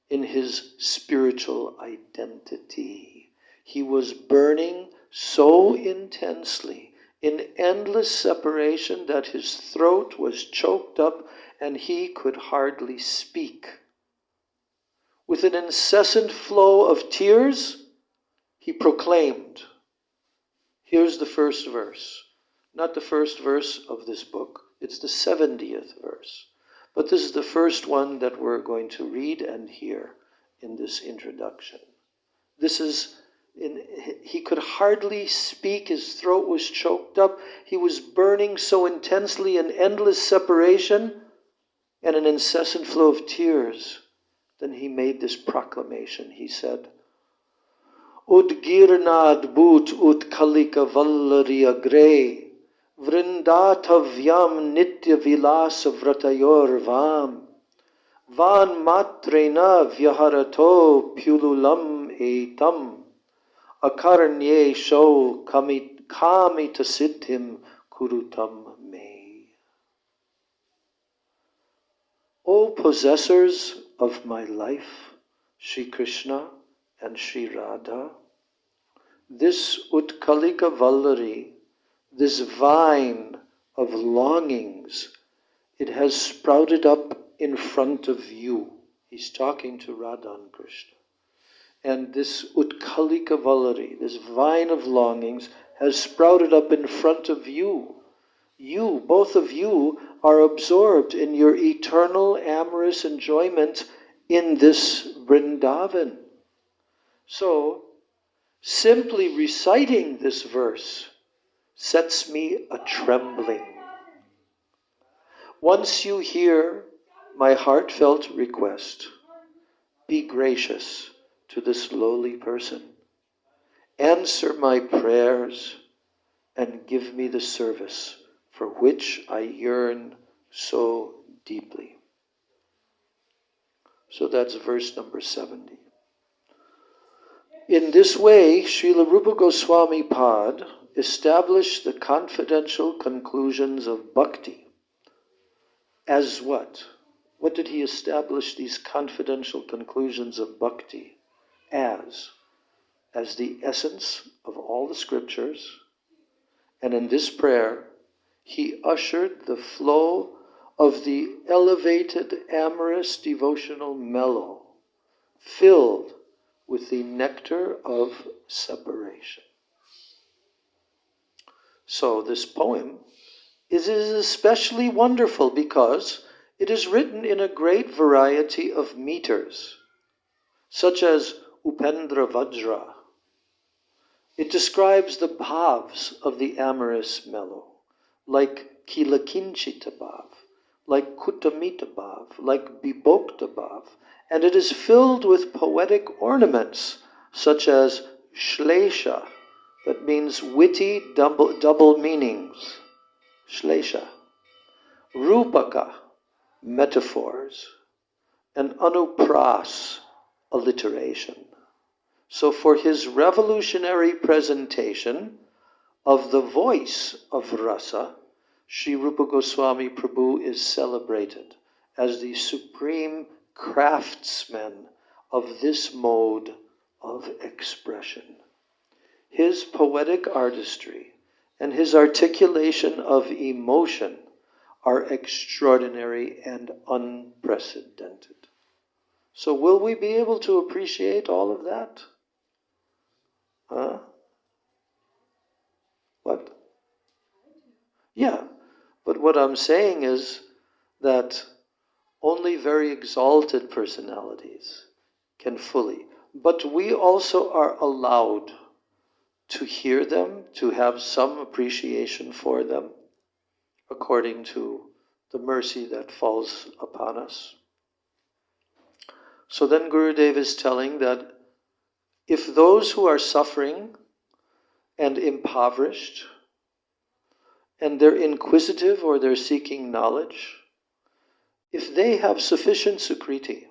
in his spiritual identity. He was burning so intensely in endless separation that his throat was choked up and he could hardly speak. With an incessant flow of tears, he proclaimed. Here's the first verse. Not the first verse of this book. It's the 70th verse. But this is the first one that we're going to read and hear in this introduction. This is, he could hardly speak. His throat was choked up. He was burning so intensely in endless separation and an incessant flow of tears. Then he made this proclamation. He said, Udgirnadbhut Utkalika vallari agre Vrindatavyam nitya vilasa vratayor vam Van matrena vyaharato pululam etam Akarnye sho kamita siddhim kurutam me. O possessors of my life, Sri Krishna and Sri Radha, this Utkalika vallari, this vine of longings, it has sprouted up in front of you. He's talking to Radha and Krishna. And this Utkalika vallari, this vine of longings, has sprouted up in front of you. You, both of you, are absorbed in your eternal amorous enjoyment in this Vrindavan. So, simply reciting this verse sets me a-trembling. Once you hear my heartfelt request, be gracious to this lowly person. Answer my prayers and give me the service for which I yearn so deeply. So that's verse number 70. In this way, Srila Rupa Goswami Pad established the confidential conclusions of bhakti. As what? What did he establish these confidential conclusions of bhakti as? As the essence of all the scriptures. And in this prayer, he ushered the flow of the elevated, amorous, devotional mellow, filled with the nectar of separation. So this poem is especially wonderful because it is written in a great variety of meters, such as Upendra Vajra. It describes the bhavs of the amorous mellow, like Kilakinchita bhav, like Kutamita bhav, like Bibokta bhav, and it is filled with poetic ornaments, such as Shlesha, that means witty double meanings, Shlesha, Rupaka, metaphors, and Anupras, alliteration. So for his revolutionary presentation of the voice of rasa, Sri Rupa Goswami Prabhu is celebrated as the supreme craftsman of this mode of expression. His poetic artistry and his articulation of emotion are extraordinary and unprecedented. So will we be able to appreciate all of that? Huh? What? Yeah, but what I'm saying is that only very exalted personalities can fully. But we also are allowed to hear them, to have some appreciation for them, according to the mercy that falls upon us. So then Gurudev is telling that if those who are suffering and impoverished, and they're inquisitive or they're seeking knowledge, if they have sufficient sukriti,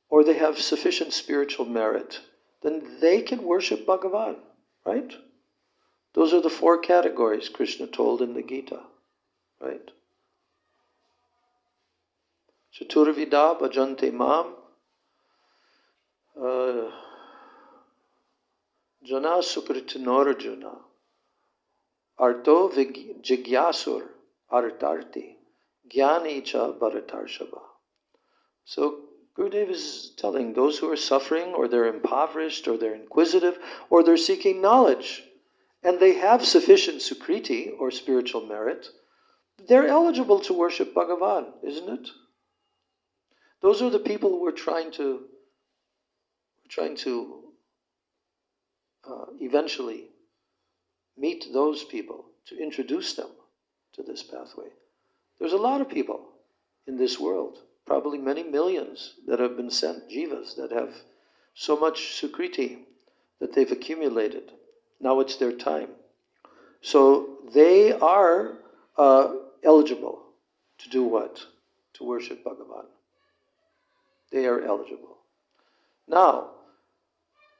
or they have sufficient spiritual merit, then they can worship Bhagavan, right? Those are the 4 categories Krishna told in the Gita, right? Chaturvida bhajante mam, jana sukritinor arto jigyasur artarti, jnani cha bharatarshava. So Gurudev is telling those who are suffering, or they're impoverished, or they're inquisitive, or they're seeking knowledge, and they have sufficient sukriti, or spiritual merit, they're eligible to worship Bhagavan, isn't it? Those are the people who are trying to eventually meet those people, to introduce them to this pathway. There's a lot of people in this world, probably many millions, that have been sent, jivas, that have so much sukriti that they've accumulated. Now it's their time. So they are eligible to do what? To worship Bhagavan. They are eligible. Now,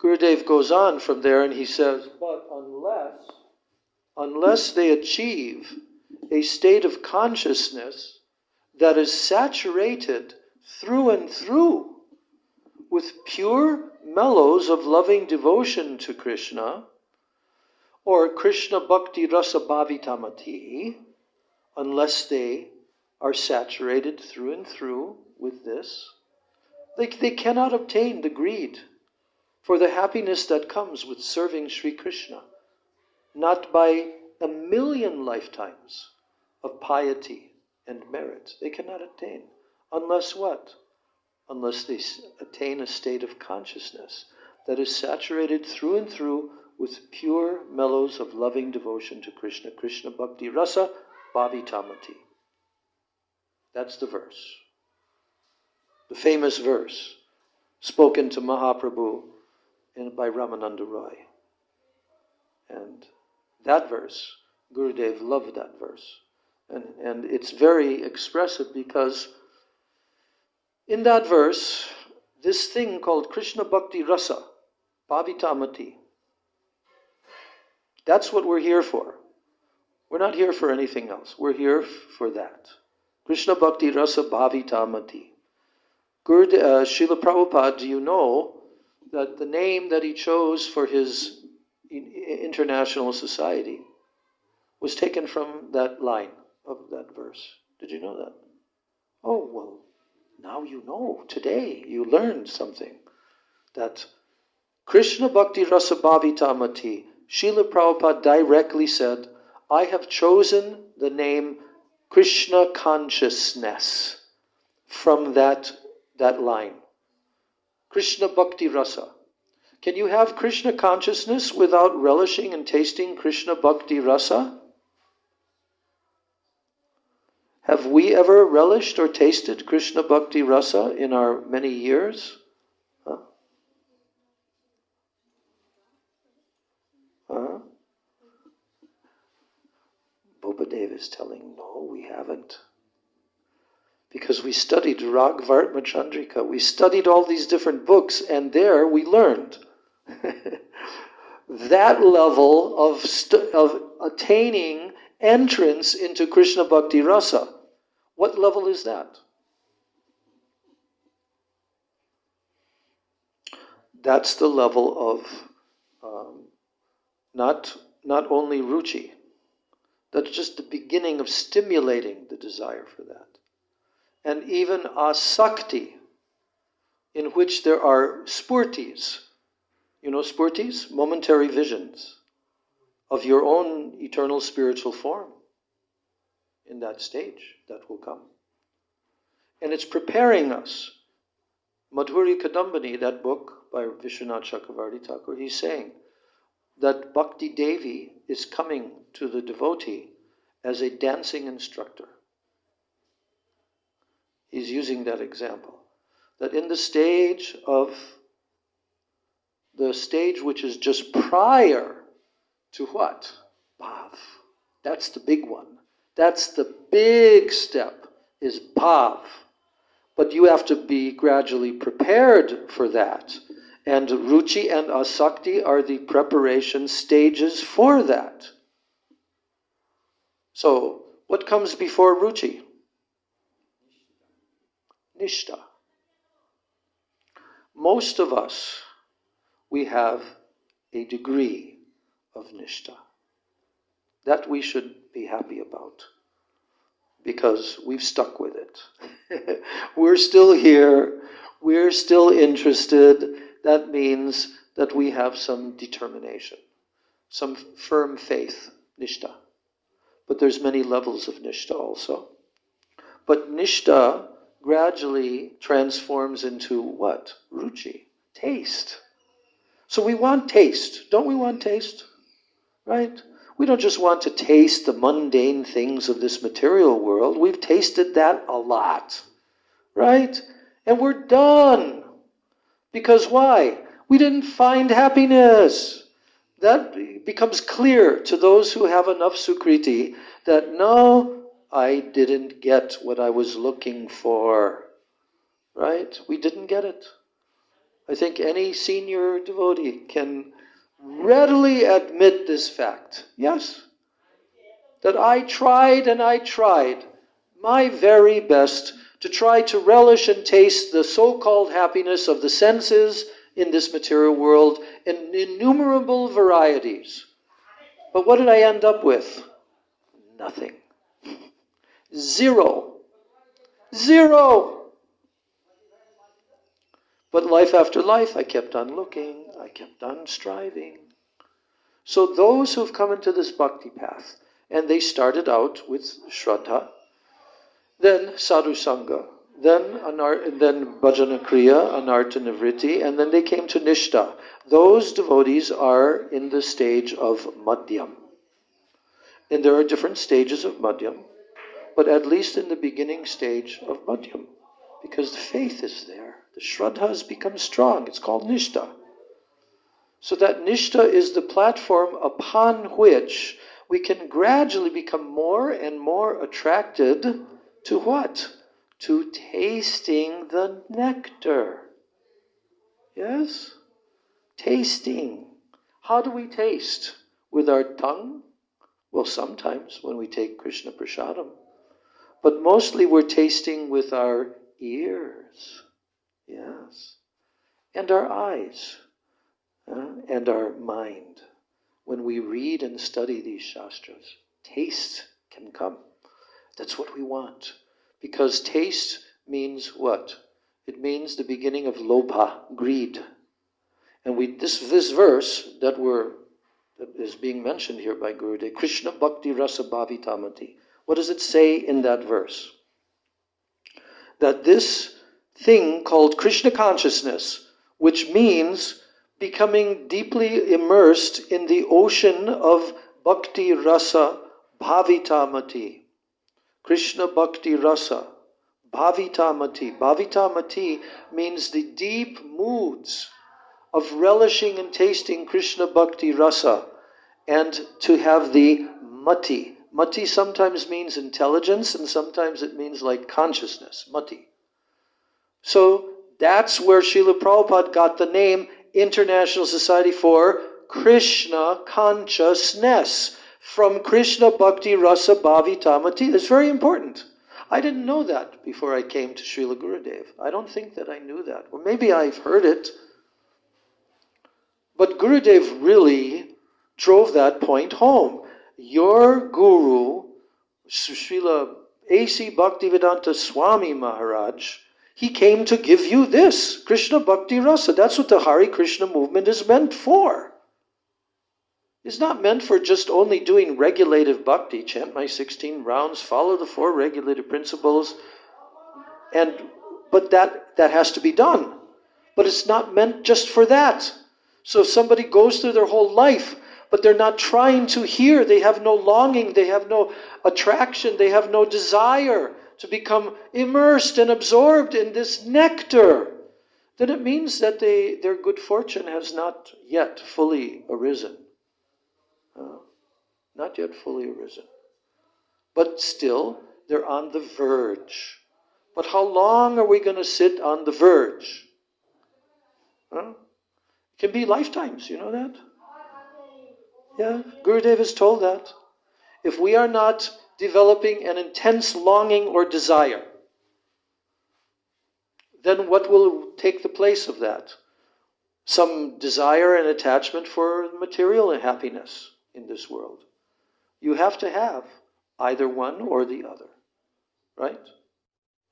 Gurudev goes on from there and he says, but unless they achieve a state of consciousness that is saturated through and through with pure mellows of loving devotion to Krishna, or Krishna Bhakti Rasa Bhavitamati, unless they are saturated through and through with this, they cannot obtain the greed for the happiness that comes with serving Sri Krishna, not by 1,000,000 lifetimes of piety and merit. They cannot attain. Unless what? Unless they attain a state of consciousness that is saturated through and through with pure mellows of loving devotion to Krishna. Krishna Bhakti Rasa Bhavitamati. That's the verse. The famous verse spoken to Mahaprabhu by Ramananda Roy. And that verse, Gurudev loved that verse. And it's very expressive because in that verse, this thing called Krishna Bhakti Rasa, Bhavitamati. That's what we're here for. We're not here for anything else. We're here for that. Krishna Bhakti Rasa Bhavitamati. Srila Prabhupada, do you know that the name that he chose for his international society was taken from that line of that verse? Did you know that? Oh, well, now you know. Today you learned something. That Krishna Bhakti Rasa Bhavitamati, Srila Prabhupada directly said, I have chosen the name Krishna consciousness from that line. Krishna Bhakti Rasa. Can you have Krishna consciousness without relishing and tasting Krishna Bhakti Rasa? Have we ever relished or tasted Krishna Bhakti Rasa in our many years? Huh? Huh? Bhupadev is telling, no, we haven't. Because we studied Ragvartma Chandrika, we studied all these different books, and there we learned that level of attaining entrance into Krishna Bhakti Rasa. What level is that? That's the level of not only ruchi. That's just the beginning of stimulating the desire for that. And even asakti, in which there are spurtis. You know spurtis? Momentary visions of your own eternal spiritual form in that stage that will come. And it's preparing us. Madhuri Kadambani, that book by Vishwanath Chakravarti Thakur, he's saying that Bhakti Devi is coming to the devotee as a dancing instructor. He's using that example. That in the stage which is just prior to what? Bhav. That's the big one. That's the big step, is bhav. But you have to be gradually prepared for that. And ruchi and asakti are the preparation stages for that. So, what comes before ruchi? Nishta. Most of us, we have a degree of nishta. That we should be happy about, because we've stuck with it. We're still here, we're still interested. That means that we have some determination, some firm faith, nishta. But there's many levels of nishta also. But nishta gradually transforms into what? Ruchi, taste. So we want taste. Don't we want taste? Right? We don't just want to taste the mundane things of this material world. We've tasted that a lot. Right? And we're done. Because why? We didn't find happiness. That becomes clear to those who have enough sukriti that no, I didn't get what I was looking for. Right? We didn't get it. I think any senior devotee can readily admit this fact. Yes? That I tried and I tried my very best to try to relish and taste the so-called happiness of the senses in this material world in innumerable varieties. But what did I end up with? Nothing. Zero. But life after life, I kept on looking, I kept on striving. So those who've come into this bhakti path, and they started out with Shraddha, then Sadhu Sangha, then Bhajana Kriya, Anartha Nivritti, and then they came to Nishta. Those devotees are in the stage of Madhyam. And there are different stages of Madhyam, but at least in the beginning stage of Madhyam, because the faith is there. The Shraddha has become strong. It's called Nishta. So that Nishta is the platform upon which we can gradually become more and more attracted to what? To tasting the nectar. Yes? Tasting. How do we taste? With our tongue? Well, sometimes when we take Krishna Prasadam. But mostly we're tasting with our ears. Yes. And our eyes. And our mind. When we read and study these shastras, taste can come. That's what we want. Because taste means what? It means the beginning of lobha, greed. And this verse that is being mentioned here by Gurudev, Krishna Bhakti Rasa Bhavitamati. What does it say in that verse? That this thing called Krishna consciousness, which means becoming deeply immersed in the ocean of Bhakti Rasa Bhavitamati. Krishna Bhakti Rasa Bhavitamati. Bhavitamati means the deep moods of relishing and tasting Krishna Bhakti Rasa, and to have the mati. Mati sometimes means intelligence, and sometimes it means like consciousness, mati. So that's where Srila Prabhupada got the name International Society for Krishna Consciousness, from Krishna Bhakti Rasa Bhavitamati. It's very important. I didn't know that before I came to Srila Gurudev. I don't think that I knew that. Or maybe I've heard it. But Gurudev really drove that point home. Your Guru, Srila A.C. Bhaktivedanta Swami Maharaj, he came to give you this, Krishna Bhakti Rasa. That's what the Hare Krishna movement is meant for. It's not meant for just only doing regulative bhakti, chant my 16 rounds, follow the 4 regulative principles, but that has to be done. But it's not meant just for that. So if somebody goes through their whole life, but they're not trying to hear, they have no longing, they have no attraction, they have no desire to become immersed and absorbed in this nectar, then it means that their good fortune has not yet fully arisen. Not yet fully arisen. But still, they're on the verge. But how long are we going to sit on the verge? It can be lifetimes, you know that? Yeah, Gurudev has told that. If we are not developing an intense longing or desire, then what will take the place of that? Some desire and attachment for material and happiness in this world. You have to have either one or the other. Right?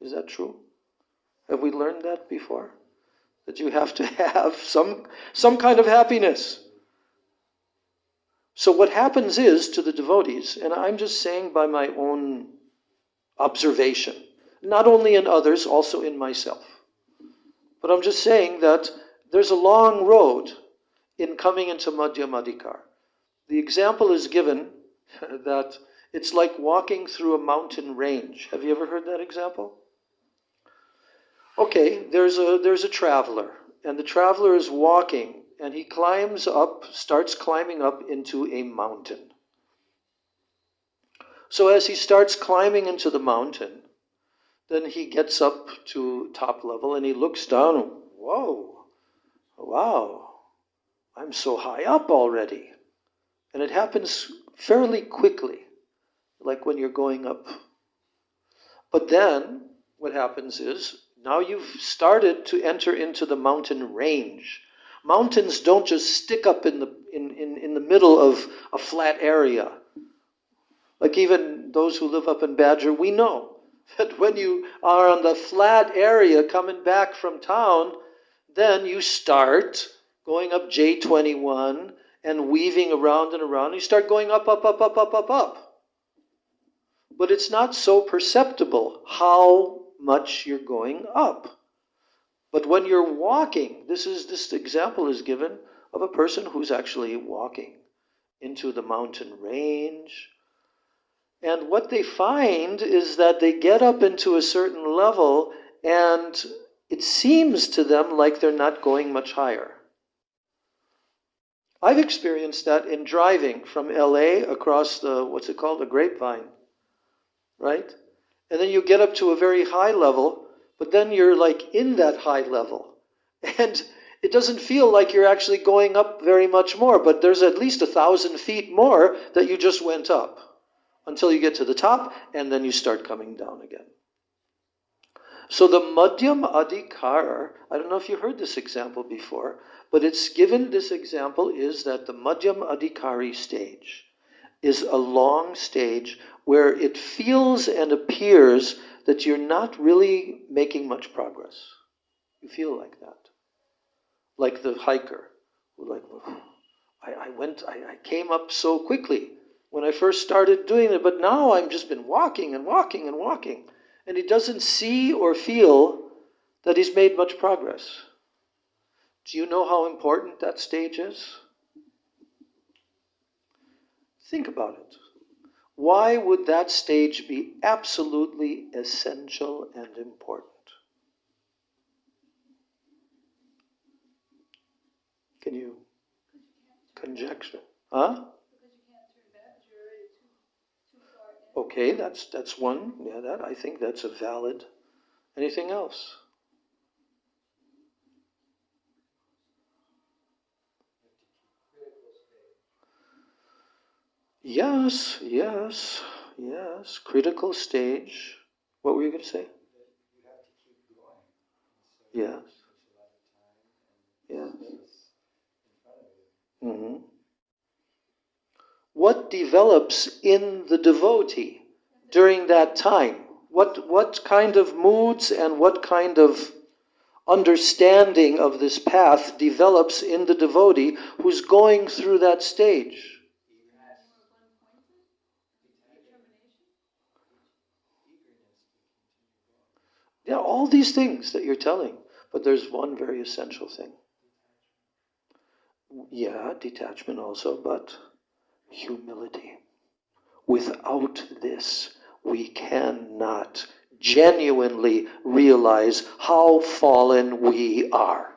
Is that true? Have we learned that before? That you have to have some kind of happiness. So what happens is to the devotees, and I'm just saying by my own observation, not only in others, also in myself. But I'm just saying that there's a long road in coming into Madhyamadikar. The example is given that it's like walking through a mountain range. Have you ever heard that example? Okay, there's a traveler, and the traveler is walking, and he starts climbing up into a mountain. So as he starts climbing into the mountain, then he gets up to top level, and he looks down, and whoa, wow, I'm so high up already. And it happens fairly quickly, like when you're going up. But then, what happens is, now you've started to enter into the mountain range. Mountains don't just stick up in the middle of a flat area. Like even those who live up in Badger, we know that when you are on the flat area coming back from town, then you start going up J21 and weaving around and around. You start going up, up, up, up, up, up, up. But it's not so perceptible how much you're going up. But when you're walking, this example is given of a person who's actually walking into the mountain range. And what they find is that they get up into a certain level, and it seems to them like they're not going much higher. I've experienced that in driving from LA across the Grapevine, right? And then you get up to a very high level, but then you're like in that high level. And it doesn't feel like you're actually going up very much more, but there's at least 1,000 feet more that you just went up until you get to the top, and then you start coming down again. So the Madhyam Adhikar, I don't know if you heard this example before, but it's given, this example is that the Madhyam Adhikari stage is a long stage where it feels and appears that you're not really making much progress. You feel like that. Like the hiker, who I came up so quickly when I first started doing it, but now I've just been walking and walking and walking. And he doesn't see or feel that he's made much progress. Do you know how important that stage is? Think about it. Why would that stage be absolutely essential and important? Can you conjecture? Huh? Okay, that's one. Yeah, that I think that's a valid. Anything else? Yes. Critical stage. What were you going to say? Yes. Yes. Mm-hmm. What develops in the devotee during that time? What kind of moods and what kind of understanding of this path develops in the devotee who's going through that stage? Yeah, all these things that you're telling, but there's one very essential thing. Yeah, detachment also, but humility. Without this, we cannot genuinely realize how fallen we are.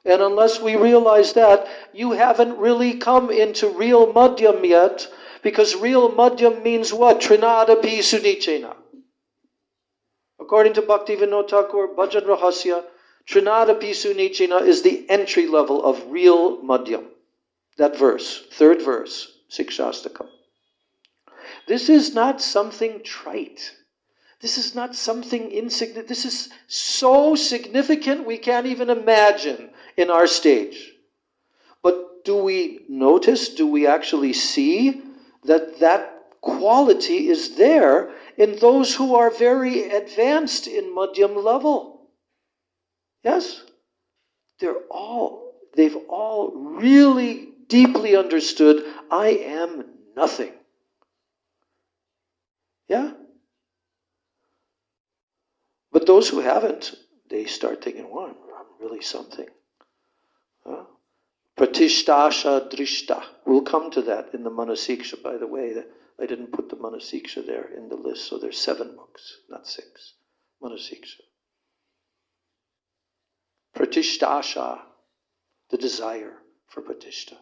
And unless we realize that, you haven't really come into real madhyam yet, because real madhyam means what? Trinadapi sunichena. According to Bhaktivinoda Thakur, Bhajan Rahasya, Trinadapi sunichena is the entry level of real madhyam. That verse, third verse, Sikshastakam. This is not something trite. This is not something insignificant. This is so significant we can't even imagine in our stage. But do we notice, do we actually see that that quality is there in those who are very advanced in madhyam level? Yes? They've all really deeply understood, I am nothing. Yeah? But those who haven't, they start thinking, well, I'm really something. Huh? Pratishtasha drishta. We'll come to that in the Manasiksha, by the way. I didn't put the Manasiksha there in the list, so there's 7 books, not 6. Manasiksha. Pratishtasha, the desire for pratishta.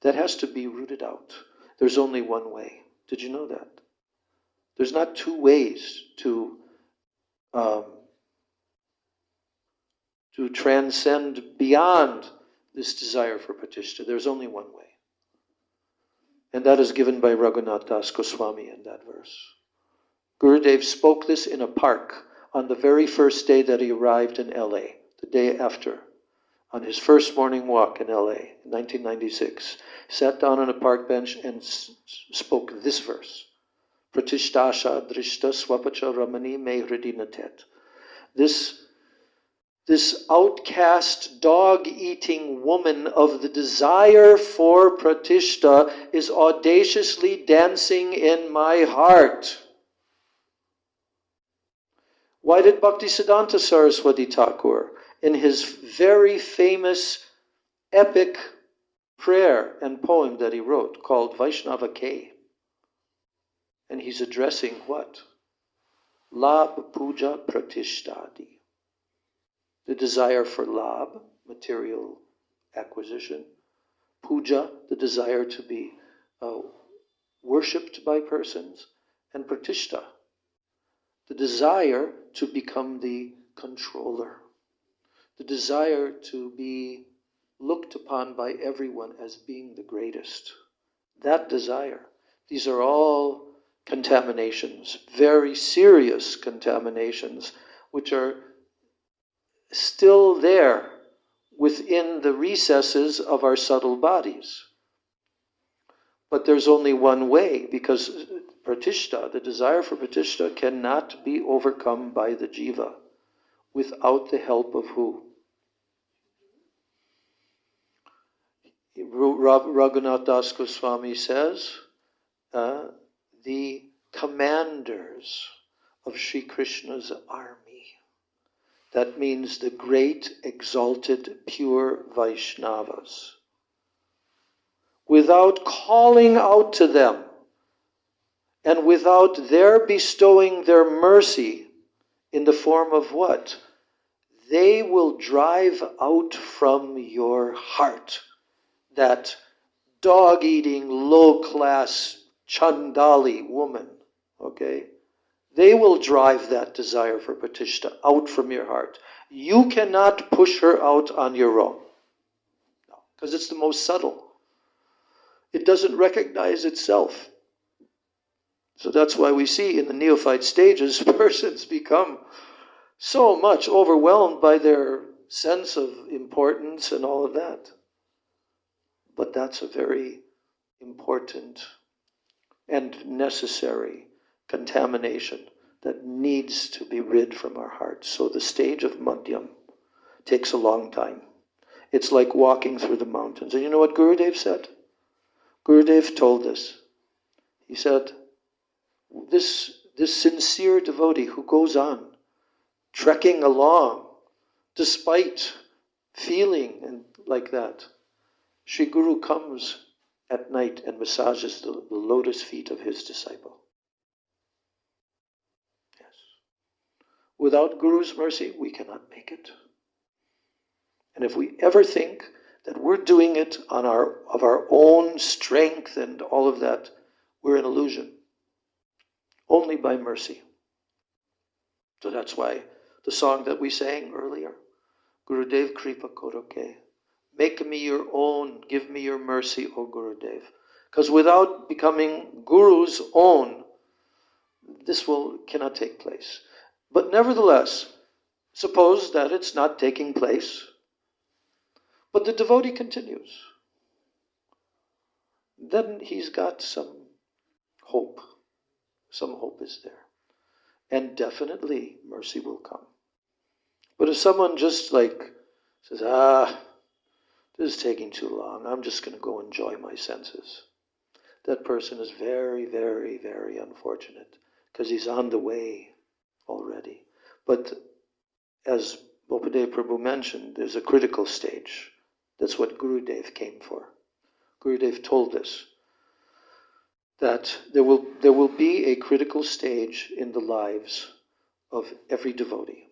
That has to be rooted out. There's only one way. Did you know that? There's not 2 ways to transcend beyond this desire for pratishta. There's only one way. And that is given by Raghunath Das Goswami in that verse. Gurudev spoke this in a park on the very first day that he arrived in LA, the day after, on his first morning walk in LA in 1996. Sat down on a park bench and spoke this verse. Pratishtasha drishta swapacha ramani me hridinatet. This outcast, dog-eating woman of the desire for pratishta is audaciously dancing in my heart. Why did Bhaktisiddhanta Saraswati Thakur, in his very famous epic prayer and poem that he wrote called Vaishnava K, and he's addressing what? Labh puja pratishtadi. The desire for labh, material acquisition. Puja, the desire to be worshipped by persons. And pratishta, the desire to become the controller. the desire to be looked upon by everyone as being the greatest. That desire. These are all contaminations, very serious contaminations, which are still there within the recesses of our subtle bodies. But there's only one way, because pratishta, the desire for pratishta, cannot be overcome by the jiva without the help of who? Raghunath Das Goswami says, the commanders of Sri Krishna's army. That means the great, exalted, pure Vaishnavas. Without calling out to them, and without their bestowing their mercy in the form of what? They will drive out from your heart that dog-eating, low-class Chandali woman, okay? They will drive that desire for pratishta out from your heart. You cannot push her out on your own. No, because it's the most subtle. It doesn't recognize itself. So that's why we see in the neophyte stages, persons become so much overwhelmed by their sense of importance and all of that. But that's a very important and necessary contamination that needs to be rid from our hearts. So the stage of Madhyam takes a long time. It's like walking through the mountains. And you know what Gurudev said? Gurudev told us. He said, this sincere devotee who goes on trekking along despite feeling and like that, Sri Guru comes at night and massages the lotus feet of his disciple. Yes. Without Guru's mercy, we cannot make it. And if we ever think that we're doing it of our own strength and all of that, we're an illusion. Only by mercy. So that's why the song that we sang earlier, Gurudev Kripa Koroke, make me your own, give me your mercy, O Gurudev. Because without becoming Guru's own, this cannot take place. But nevertheless, suppose that it's not taking place, but the devotee continues. Then he's got some hope. Some hope is there. And definitely mercy will come. But if someone just says, this is taking too long, I'm just going to go enjoy my senses, that person is very, very, very unfortunate, because he's on the way already. But as Bhopadev Prabhu mentioned, there's a critical stage. That's what Gurudev came for. Gurudev told us that there will be a critical stage in the lives of every devotee.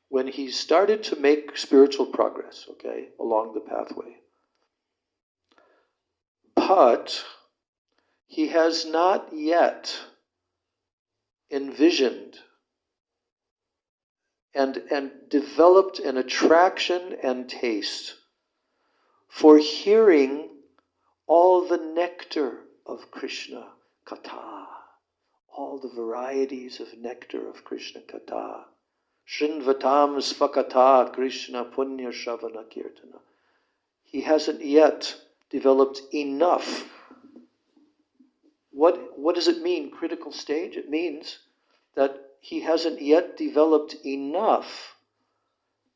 When he started to make spiritual progress, okay, along the pathway. But he has not yet envisioned and developed an attraction and taste for hearing all the nectar of Krishna Katha, all the varieties of nectar of Krishna Katha. Shrinvatam Svakata Krishna Punya Shavana Kirtana. He hasn't yet developed enough. What does it mean, critical stage? It means that he hasn't yet developed enough,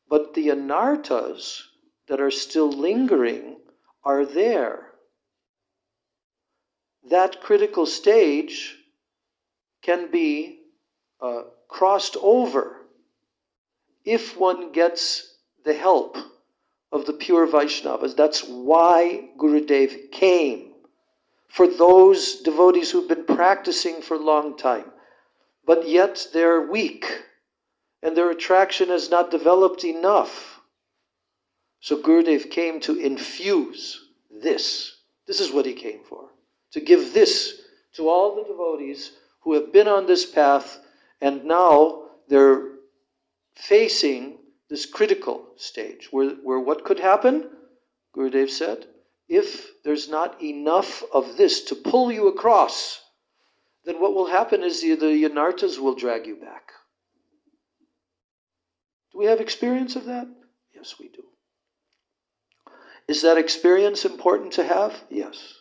but the anarthas that are still lingering are there. That critical stage can be crossed over if one gets the help of the pure Vaishnavas. That's why Gurudev came. For those devotees who've been practicing for a long time, but yet they're weak, and their attraction has not developed enough. So Gurudev came to infuse this. This is what he came for. To give this to all the devotees who have been on this path, and now they're facing this critical stage, where what could happen? Gurudev said, if there's not enough of this to pull you across, then what will happen is the yanartas will drag you back. Do we have experience of that? Yes, we do. Is that experience important to have? Yes.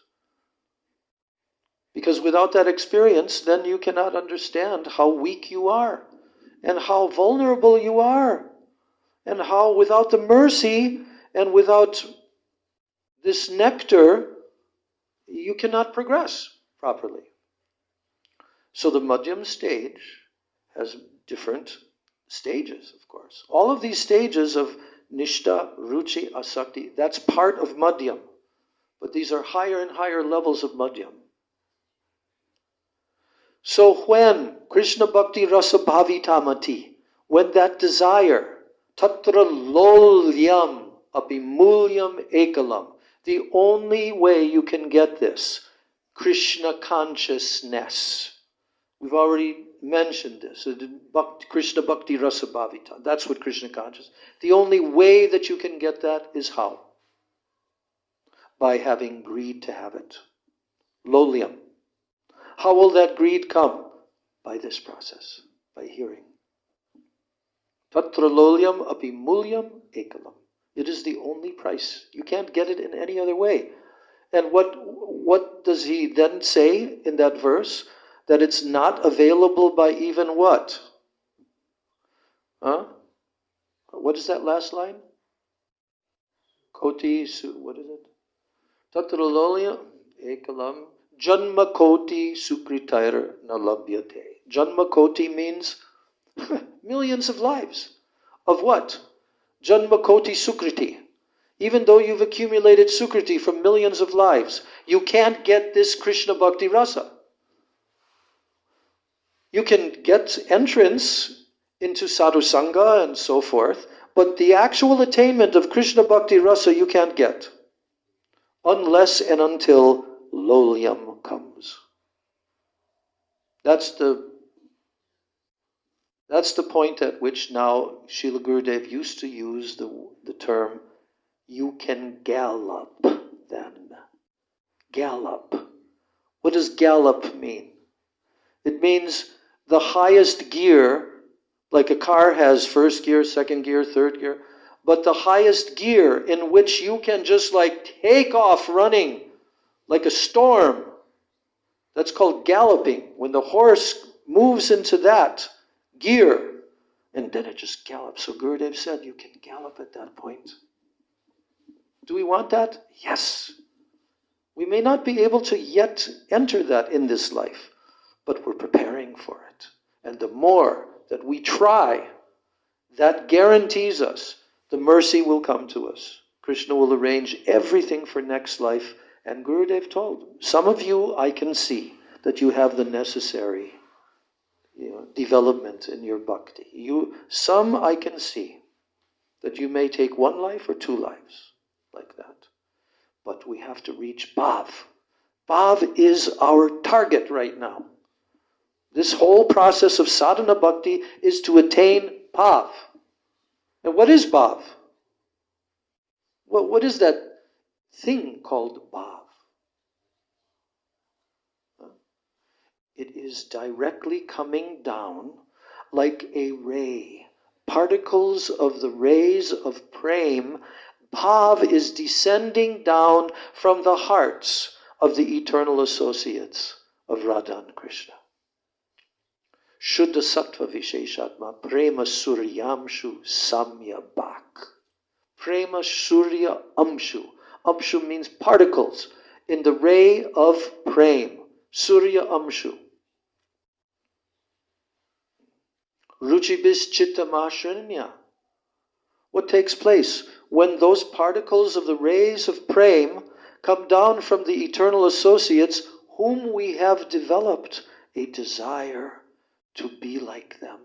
Because without that experience, then you cannot understand how weak you are, and how vulnerable you are, and how without the mercy and without this nectar, you cannot progress properly. So the Madhyam stage has different stages, of course. All of these stages of Nishta, Ruchi, Asakti, that's part of Madhyam. But these are higher and higher levels of Madhyam. So when Krishna Bhakti Rasa Bhavitamati, when that desire, Tatra Lolyam Apimulyam Ekalam, the only way you can get this, Krishna consciousness. We've already mentioned this, Krishna Bhakti Rasa Bhavita. That's what Krishna consciousness. The only way that you can get that is how? By having greed to have it. Lolyam. How will that greed come? By this process, by hearing. Tatra lolyam apimulyam ekalam. It is the only price. You can't get it in any other way. And what does he then say in that verse? That it's not available by even what? Huh? What is that last line? Koti, what is it? Tatra lolyam ekalam. Janma koti sukritair nalabhyate. Janma koti means millions of lives. Of what? Janma koti sukriti. Even though you've accumulated sukriti from millions of lives, you can't get this Krishna Bhakti Rasa. You can get entrance into sadhu sangha and so forth, but the actual attainment of Krishna Bhakti Rasa you can't get. Unless and until Lolyam comes. That's the point at which now Srila Gurudev used to use the term, you can gallop then. Gallop. What does gallop mean? It means the highest gear, like a car has first gear, second gear, third gear, but the highest gear in which you can just like take off running like a storm. That's called galloping. When the horse moves into that gear, and then it just gallops. So Gurudev said, you can gallop at that point. Do we want that? Yes. We may not be able to yet enter that in this life, but we're preparing for it. And the more that we try, that guarantees us the mercy will come to us. Krishna will arrange everything for next life. And Gurudev told, some of you I can see that you have the necessary development in your bhakti. Some I can see that you may take one life or two lives like that. But we have to reach Bhav. Bhav is our target right now. This whole process of sadhana bhakti is to attain Bhav. And what is Bhav? Well, what is that thing called Bhav? It is directly coming down like a ray. Particles of the rays of prem. Bhav is descending down from the hearts of the eternal associates of Radha and Krishna. Shuddha sattva visheshatma prema suryamshu samya bhak. Prema surya amshu. Amshu means particles in the ray of prem. Surya amshu. Ruchibis chittamashranya. What takes place when those particles of the rays of prem come down from the eternal associates whom we have developed a desire to be like them,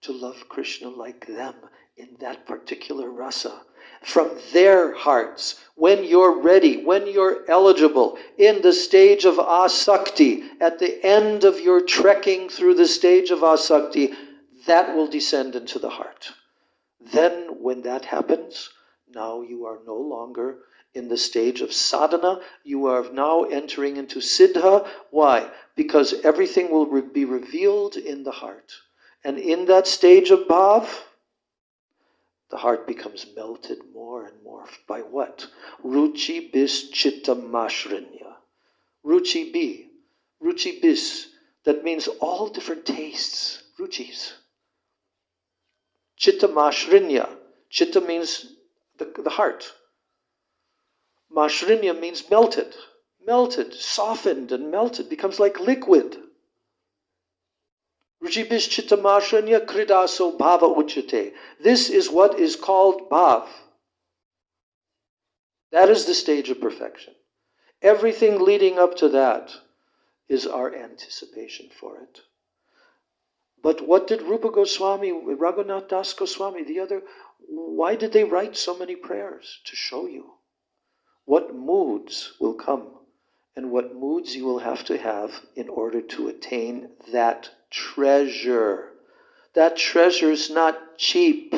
to love Krishna like them in that particular rasa. From their hearts, when you're ready, when you're eligible, in the stage of asakti, at the end of your trekking through the stage of asakti, that will descend into the heart. Then when that happens, now you are no longer in the stage of sadhana. You are now entering into siddha. Why? Because everything will be revealed in the heart. And in that stage of bhav, the heart becomes melted more and more. By what? Ruchi bis chitta mashrinya. Ruchi bi. Ruchi bis. That means all different tastes. Ruchis. Chitta mashrinya. Chitta means the heart. Mashrinya means melted. Melted, softened and melted. Becomes like liquid. Ruchibis chitta mashrinya kridaso bhava uchate. This is what is called bhav. That is the stage of perfection. Everything leading up to that is our anticipation for it. But what did Rupa Goswami, Raghunath Das Goswami, why did they write so many prayers? To show you what moods will come and what moods you will have to have in order to attain that treasure. That treasure is not cheap.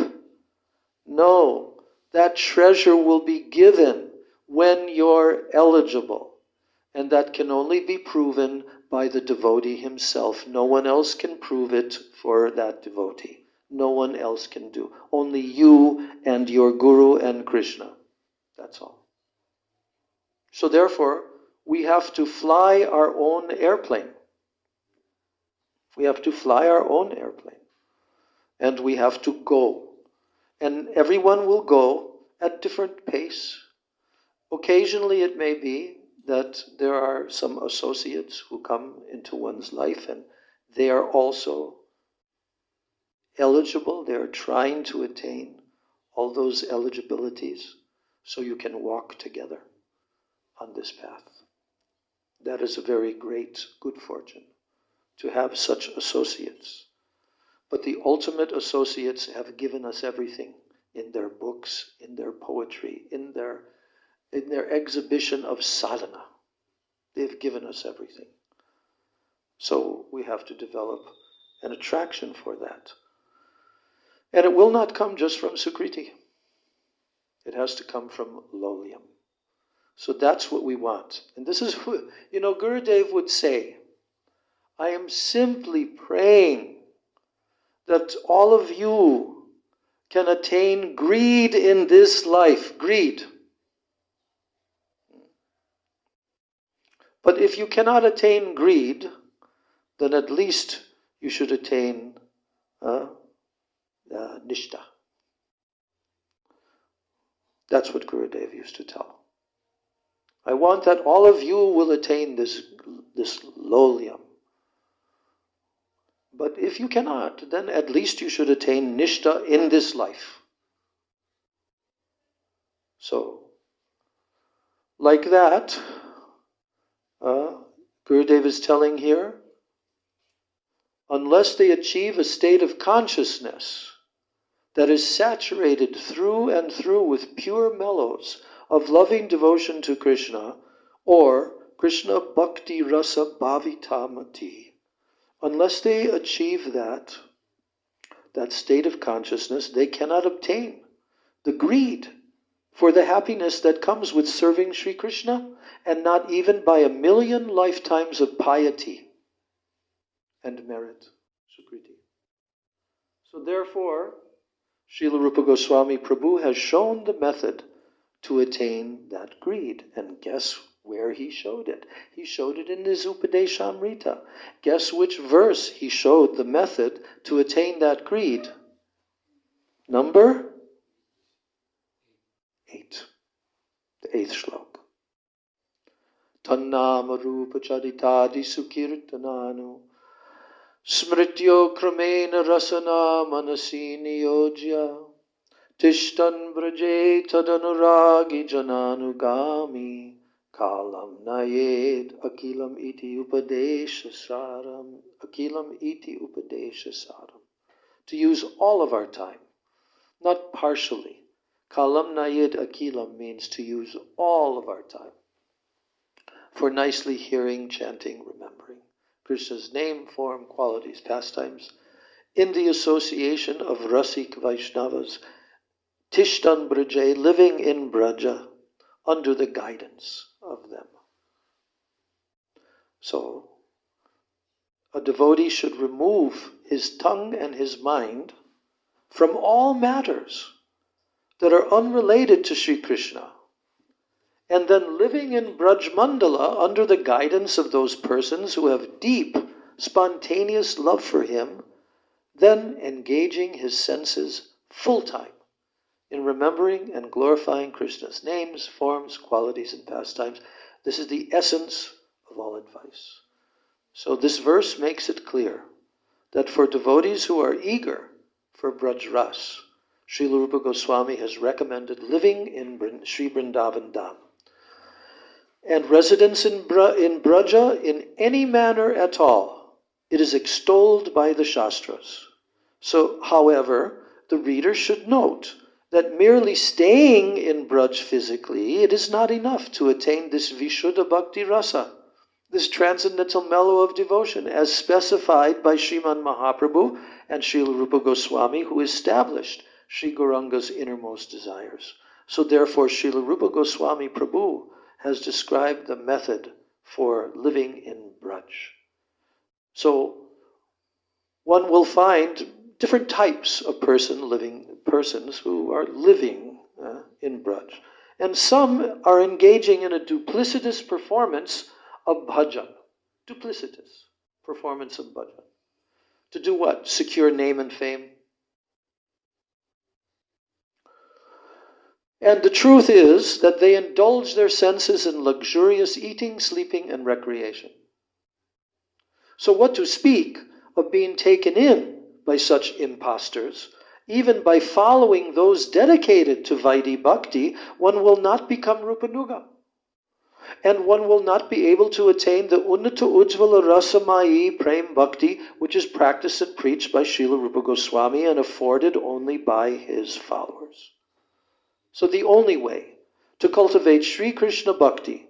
No, that treasure will be given when you're eligible. And that can only be proven by the devotee himself. No one else can prove it for that devotee. No one else can do. Only you and your Guru and Krishna. That's all. So therefore, we have to fly our own airplane. We have to fly our own airplane. And we have to go. And everyone will go at different pace. Occasionally it may be that there are some associates who come into one's life and they are also eligible. They are trying to attain all those eligibilities so you can walk together on this path. That is a very great good fortune to have such associates. But the ultimate associates have given us everything in their books, in their poetry, in their exhibition of sadhana. They've given us everything. So we have to develop an attraction for that. And it will not come just from Sukriti. It has to come from Lolyam. So that's what we want. And this is, Gurudev would say, I am simply praying that all of you can attain greed in this life. Greed. But if you cannot attain greed, then at least you should attain nishta. That's what Gurudev used to tell. I want that all of you will attain this lolyam. But if you cannot, then at least you should attain nishta in this life. So, like that, Gurudev is telling here, unless they achieve a state of consciousness that is saturated through and through with pure mellows of loving devotion to Krishna, or Krishna Bhakti Rasa Bhavitamati, unless they achieve that state of consciousness, they cannot obtain the greed for the happiness that comes with serving Sri Krishna, and not even by 1,000,000 lifetimes of piety and merit. Sukriti. So therefore, Srila Rupa Goswami Prabhu has shown the method to attain that greed. And guess where he showed it? He showed it in his Upadeshamrita. Guess which verse he showed the method to attain that greed? Number 8. The 8th shlok. Tannama rupa charitadi sukirtananu smrityo kramena rasana manasi niyojya tishtan braje tadanuragi jananugami kalam nayed akilam iti upadeshasaram. Akilam iti upadeshasaram. To use all of our time, not partially. Kalam nayed akilam means to use all of our time for nicely hearing, chanting, remembering Krishna's name, form, qualities, pastimes, in the association of Rasik Vaishnavas, Tishtan Braje, living in Braja, under the guidance of them. So, a devotee should remove his tongue and his mind from all matters that are unrelated to Sri Krishna, and then living in Braj Mandala under the guidance of those persons who have deep, spontaneous love for him, then engaging his senses full-time in remembering and glorifying Krishna's names, forms, qualities, and pastimes. This is the essence of all advice. So this verse makes it clear that for devotees who are eager for Braj Ras, Srila Rupa Goswami has recommended living in Sri Vrindavan Dham. And residence in Braja in any manner at all, it is extolled by the Shastras. So, however, the reader should note that merely staying in Braj physically, it is not enough to attain this Vishuddha Bhakti Rasa, this transcendental mellow of devotion, as specified by Sriman Mahaprabhu and Srila Rupa Goswami, who established Sri Gauranga's innermost desires. So therefore, Srila Rupa Goswami Prabhu has described the method for living in Braj. So one will find different types of persons who are living in Braj. And some are engaging in a duplicitous performance of bhajan. Duplicitous performance of bhajan. To do what? Secure name and fame. And the truth is that they indulge their senses in luxurious eating, sleeping, and recreation. So what to speak of being taken in by such impostors? Even by following those dedicated to Vaidhi Bhakti, one will not become Rupanuga. And one will not be able to attain the Unnata Ujjvala Rasamayi Prem Bhakti, which is practiced and preached by Srila Rupa Goswami and afforded only by his followers. So the only way to cultivate Sri Krishna Bhakti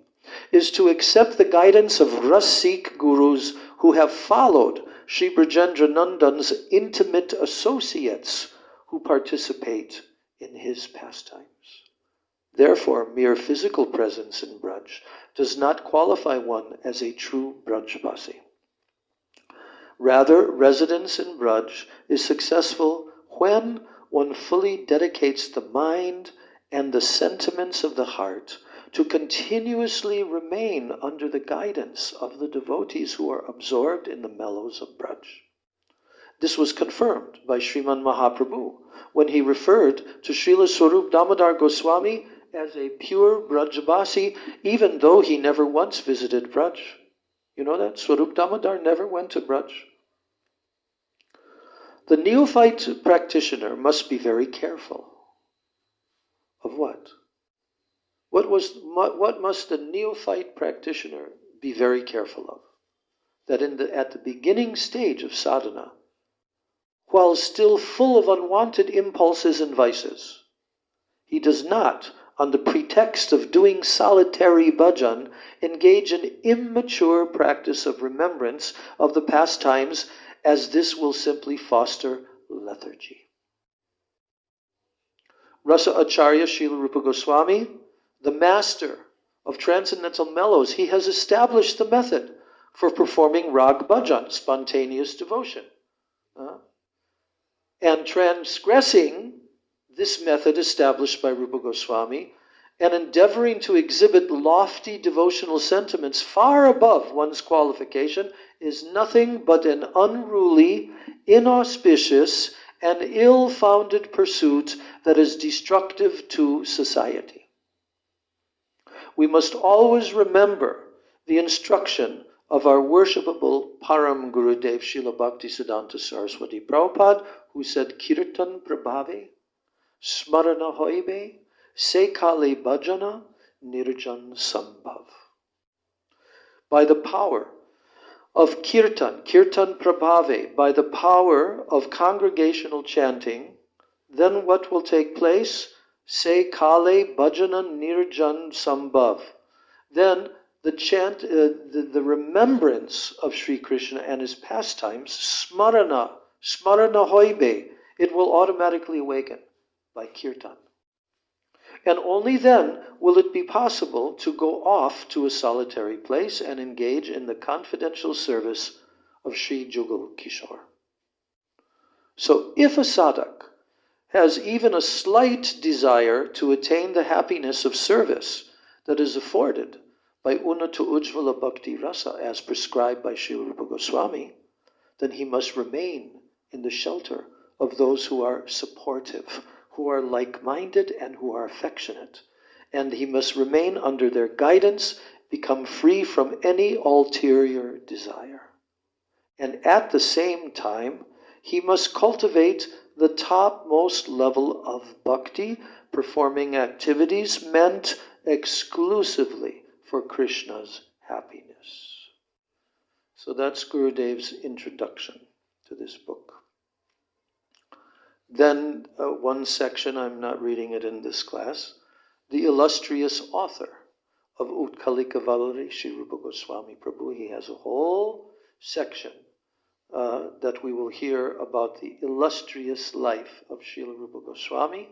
is to accept the guidance of Rasik gurus who have followed Sri Brajendra Nandan's intimate associates who participate in his pastimes. Therefore, mere physical presence in Braj does not qualify one as a true Brajvasi. Rather, residence in Braj is successful when one fully dedicates the mind and the sentiments of the heart to continuously remain under the guidance of the devotees who are absorbed in the mellows of Braj. This was confirmed by Sriman Mahaprabhu when he referred to Srila Swarup Damodar Goswami as a pure Brajvasi, even though he never once visited Braj. You know that? Swarup Damodar never went to Braj. The neophyte practitioner must be very careful. Of what? What must the neophyte practitioner be very careful of? That at the beginning stage of sadhana, while still full of unwanted impulses and vices, he does not, on the pretext of doing solitary bhajan, engage in immature practice of remembrance of the past times, as this will simply foster lethargy. Rasa Acharya Srila Rupa Goswami, the master of transcendental mellows, he has established the method for performing rag bhajan, spontaneous devotion. And transgressing this method established by Rupa Goswami and endeavoring to exhibit lofty devotional sentiments far above one's qualification is nothing but an unruly, inauspicious, and ill-founded pursuit that is destructive to society. We must always remember the instruction of our worshipable Param Gurudev Srila Bhaktisiddhanta Saraswati Prabhupada, who said, Kirtan Prabhave, Smarana Hoibe, Sekale Bhajana, Nirjan Sambhav. By the power of Kirtan Prabhave, by the power of congregational chanting, then what will take place? Sekale Bhajana Nirjan Sambhav. Then the chant, the remembrance of Sri Krishna and his pastimes, Smarana Hoibe, it will automatically awaken by Kirtan. And only then will it be possible to go off to a solitary place and engage in the confidential service of Sri Jugal Kishore. So if a sadhak has even a slight desire to attain the happiness of service that is afforded by Unnata Ujjvala Bhakti Rasa as prescribed by Srila Rupa Goswami, then he must remain in the shelter of those who are supportive, who are like-minded and who are affectionate. And he must remain under their guidance, become free from any ulterior desire. And at the same time, he must cultivate the topmost level of bhakti, performing activities meant exclusively for Krishna's happiness. So that's Gurudev's introduction to this book. Then one section, I'm not reading it in this class, the illustrious author of Utkalika vallari, Sri Rupa Goswami Prabhu. He has a whole section that we will hear about the illustrious life of Srila Rupa Goswami.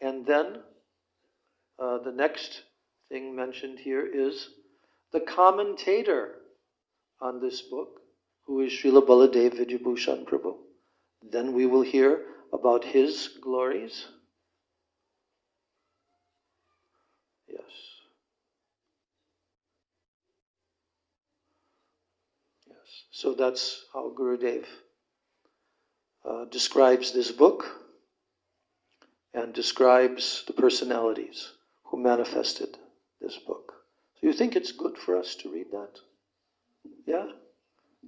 And then the next thing mentioned here is the commentator on this book, who is Srila Baladev Vijayabhushan Prabhu. Then we will hear about his glories. Yes. Yes. So that's how Gurudev describes this book and describes the personalities who manifested this book. So you think it's good for us to read that? Yeah?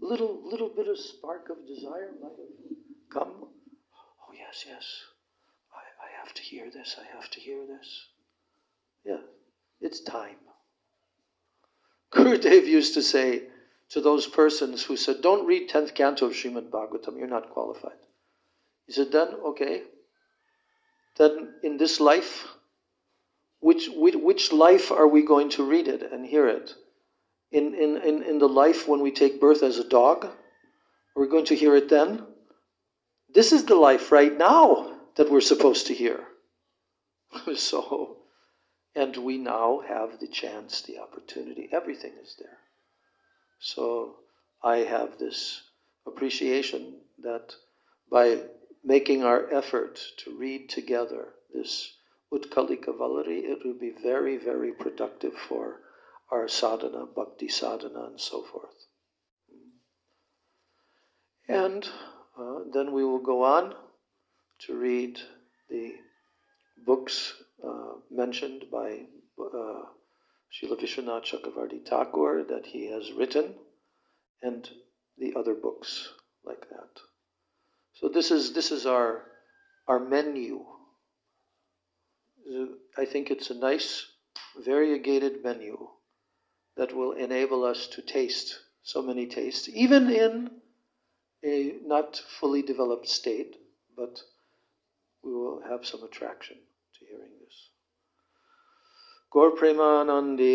Little bit of spark of desire might have come. Oh yes, yes. I have to hear this, I have to hear this. Yeah, it's time. Gurudev used to say to those persons who said, don't read 10th canto of Srimad Bhagavatam, you're not qualified. He said, then, okay, then in this life, which life are we going to read it and hear it? In the life when we take birth as a dog? Are we going to hear it then? This is the life right now that we're supposed to hear. So, and we now have the chance, the opportunity, everything is there. So I have this appreciation that by making our effort to read together this Utkalika vallari, it will be very, very productive for our sadhana, bhakti sadhana, and so forth. And then we will go on to read the books mentioned by Srila Vishwanath Chakravarti Thakur that he has written, and the other books like that. So this is our menu. I think it's a nice, variegated menu that will enable us to taste so many tastes, even in a not fully developed state, but we will have some attraction to hearing this. Gaur Premanandi,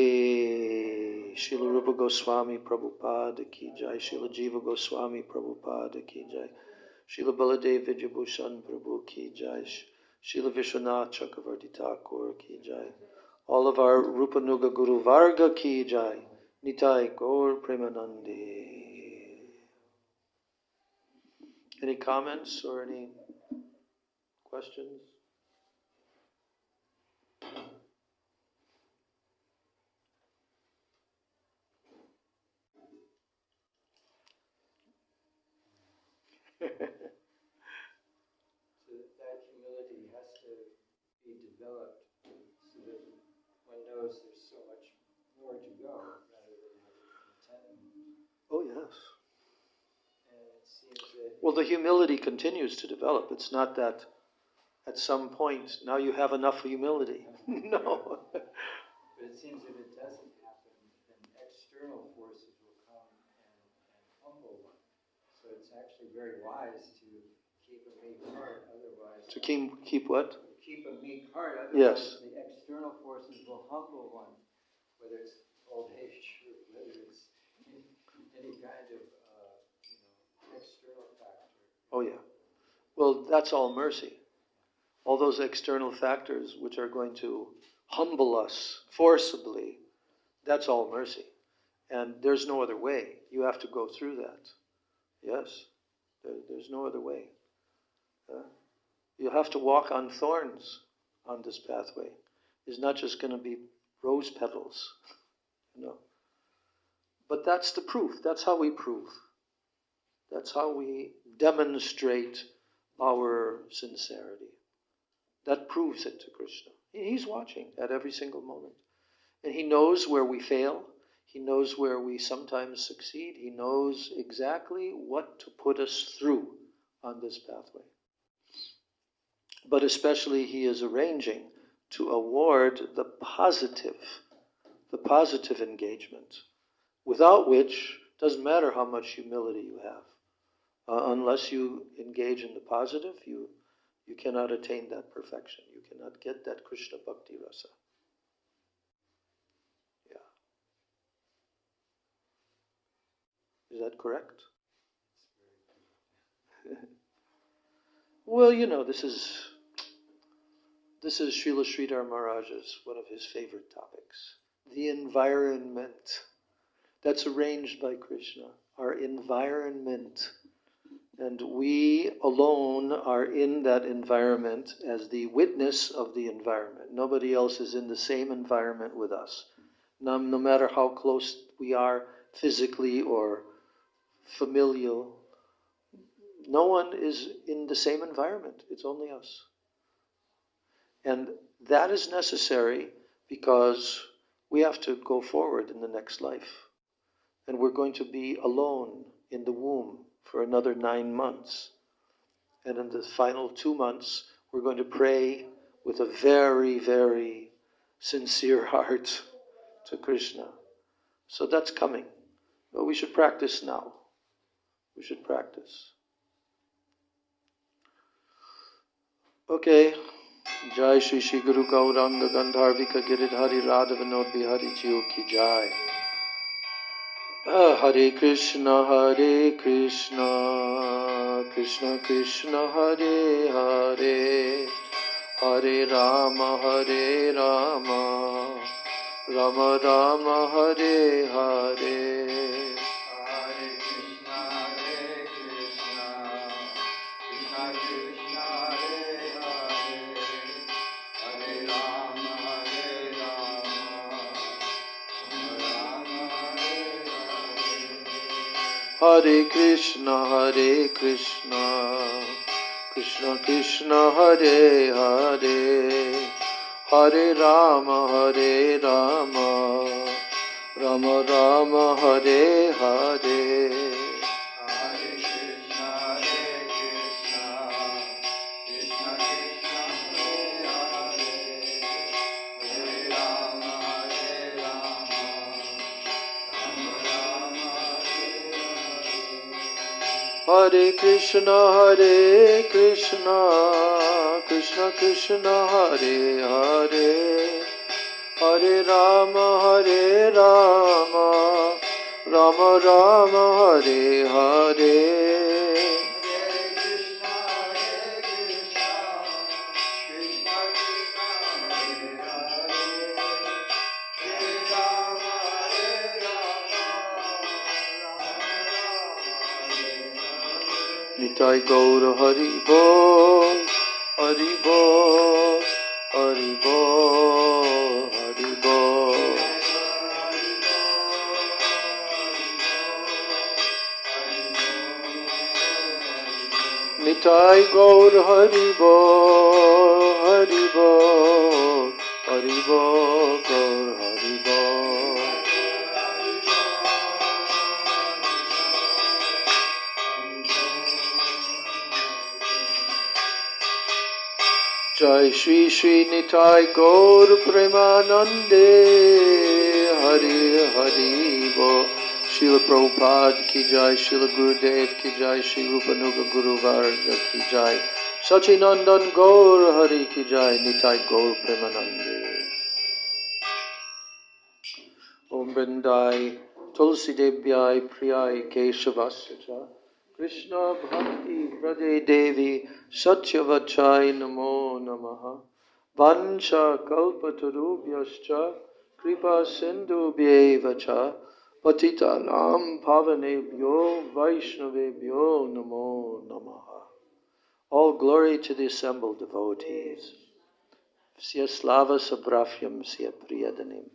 Srila Rupa Goswami Prabhupada ki jai, Srila Jiva Goswami Prabhupada ki jai, Srila Baladev Vijayabhushan Prabhu ki jai, Srila Vishwanath Chakravarti Thakur ki jai, all of our Rupanuga Guru Varga ki jai, Nitai Gaur Premanandi. Any comments or any questions? So that humility has to be developed so that one knows there's so much more to go rather than contentment. Oh yes. And it seems that Well, the humility continues to develop. It's not that at some point now you have enough humility. No. but it seems if it doesn't happen, then external forces will come and humble one. So it's actually very wise to keep a meek heart, otherwise... To keep what? Keep a meek heart, otherwise Yes. the external forces will humble one, whether it's old age or whether it's any kind of external factor. Oh yeah. Well, that's all mercy. all those external factors which are going to humble us forcibly, that's all mercy. And there's no other way. You have to go through that. Yes, there's no other way. You have to walk on thorns on this pathway. It's not just going to be rose petals, But that's the proof. That's how we prove. That's how we demonstrate our sincerity. That proves it to Krishna. He's watching at every single moment. And he knows where we fail. He knows where we sometimes succeed. He knows exactly what to put us through on this pathway. But especially he is arranging to award the positive engagement, without which it doesn't matter how much humility you have. Unless you engage in the positive, you cannot attain that perfection. You cannot get that Krishna Bhakti Rasa. Yeah. Is that correct? Well, this is Srila Sridhar Maharaj's one of his favorite topics. The environment that's arranged by Krishna. Our environment. And we alone are in that environment as the witness of the environment. Nobody else is in the same environment with us. No matter how close we are physically or familial, no one is in the same environment. It's only us. And that is necessary because we have to go forward in the next life. And we're going to be alone in the womb for another 9 months. And in the final 2 months, we're going to pray with a very, very sincere heart to Krishna. So that's coming. But we should practice now. We should practice. Okay. Jai Shri Shri Guru Gauranga Gandharvika Giridhari Radha Vinod Bihari Jiyo Ki Jai. Hare Krishna, Krishna Krishna, Hare Hare, Hare Rama, Rama Rama, Hare Hare. Hare Krishna, Krishna Krishna, Hare Hare, Hare Rama, Rama Hare Krishna, Krishna Krishna, Hare Hare, Hare Rama, Rama Rama, Hare Hare. Hare Krishna, Krishna Krishna, Hare Hare, Hare Rama, Rama Hare Krishna, Krishna Krishna, Hare Hare, Hare Rama, Rama Rama, Hare Hare. Nitai Gaura Hari Bol, Hari Bol, Hari Bol, Hari Bol. Nitai Gaura Hari Bol, Hari Bol, Hari Bol, Gaur Hari Bol. Jai Shri Shri Nitai Gaur Premanande, Hari Hari Bo. Srila Prabhupada ki jai, Srila Gurudev ki jai, Sri Rupanuga Guru Varga ki jai, Sachinandan Gaur Hari ki jai, Nitai Gaur Premanande. Om Vrindai Tulsi Devyai Priyai Keshavasya Krishna Bhakti Prade Devi Satyavachai Namo Namaha Vansha Kalpatarubhyascha Kripa Sindhubhyeva cha Patitanam Pavanebhyo Vaishnavebhyo Namo Namaha. All glory to the assembled devotees. Sya slava sabrafyam sya priyadanim.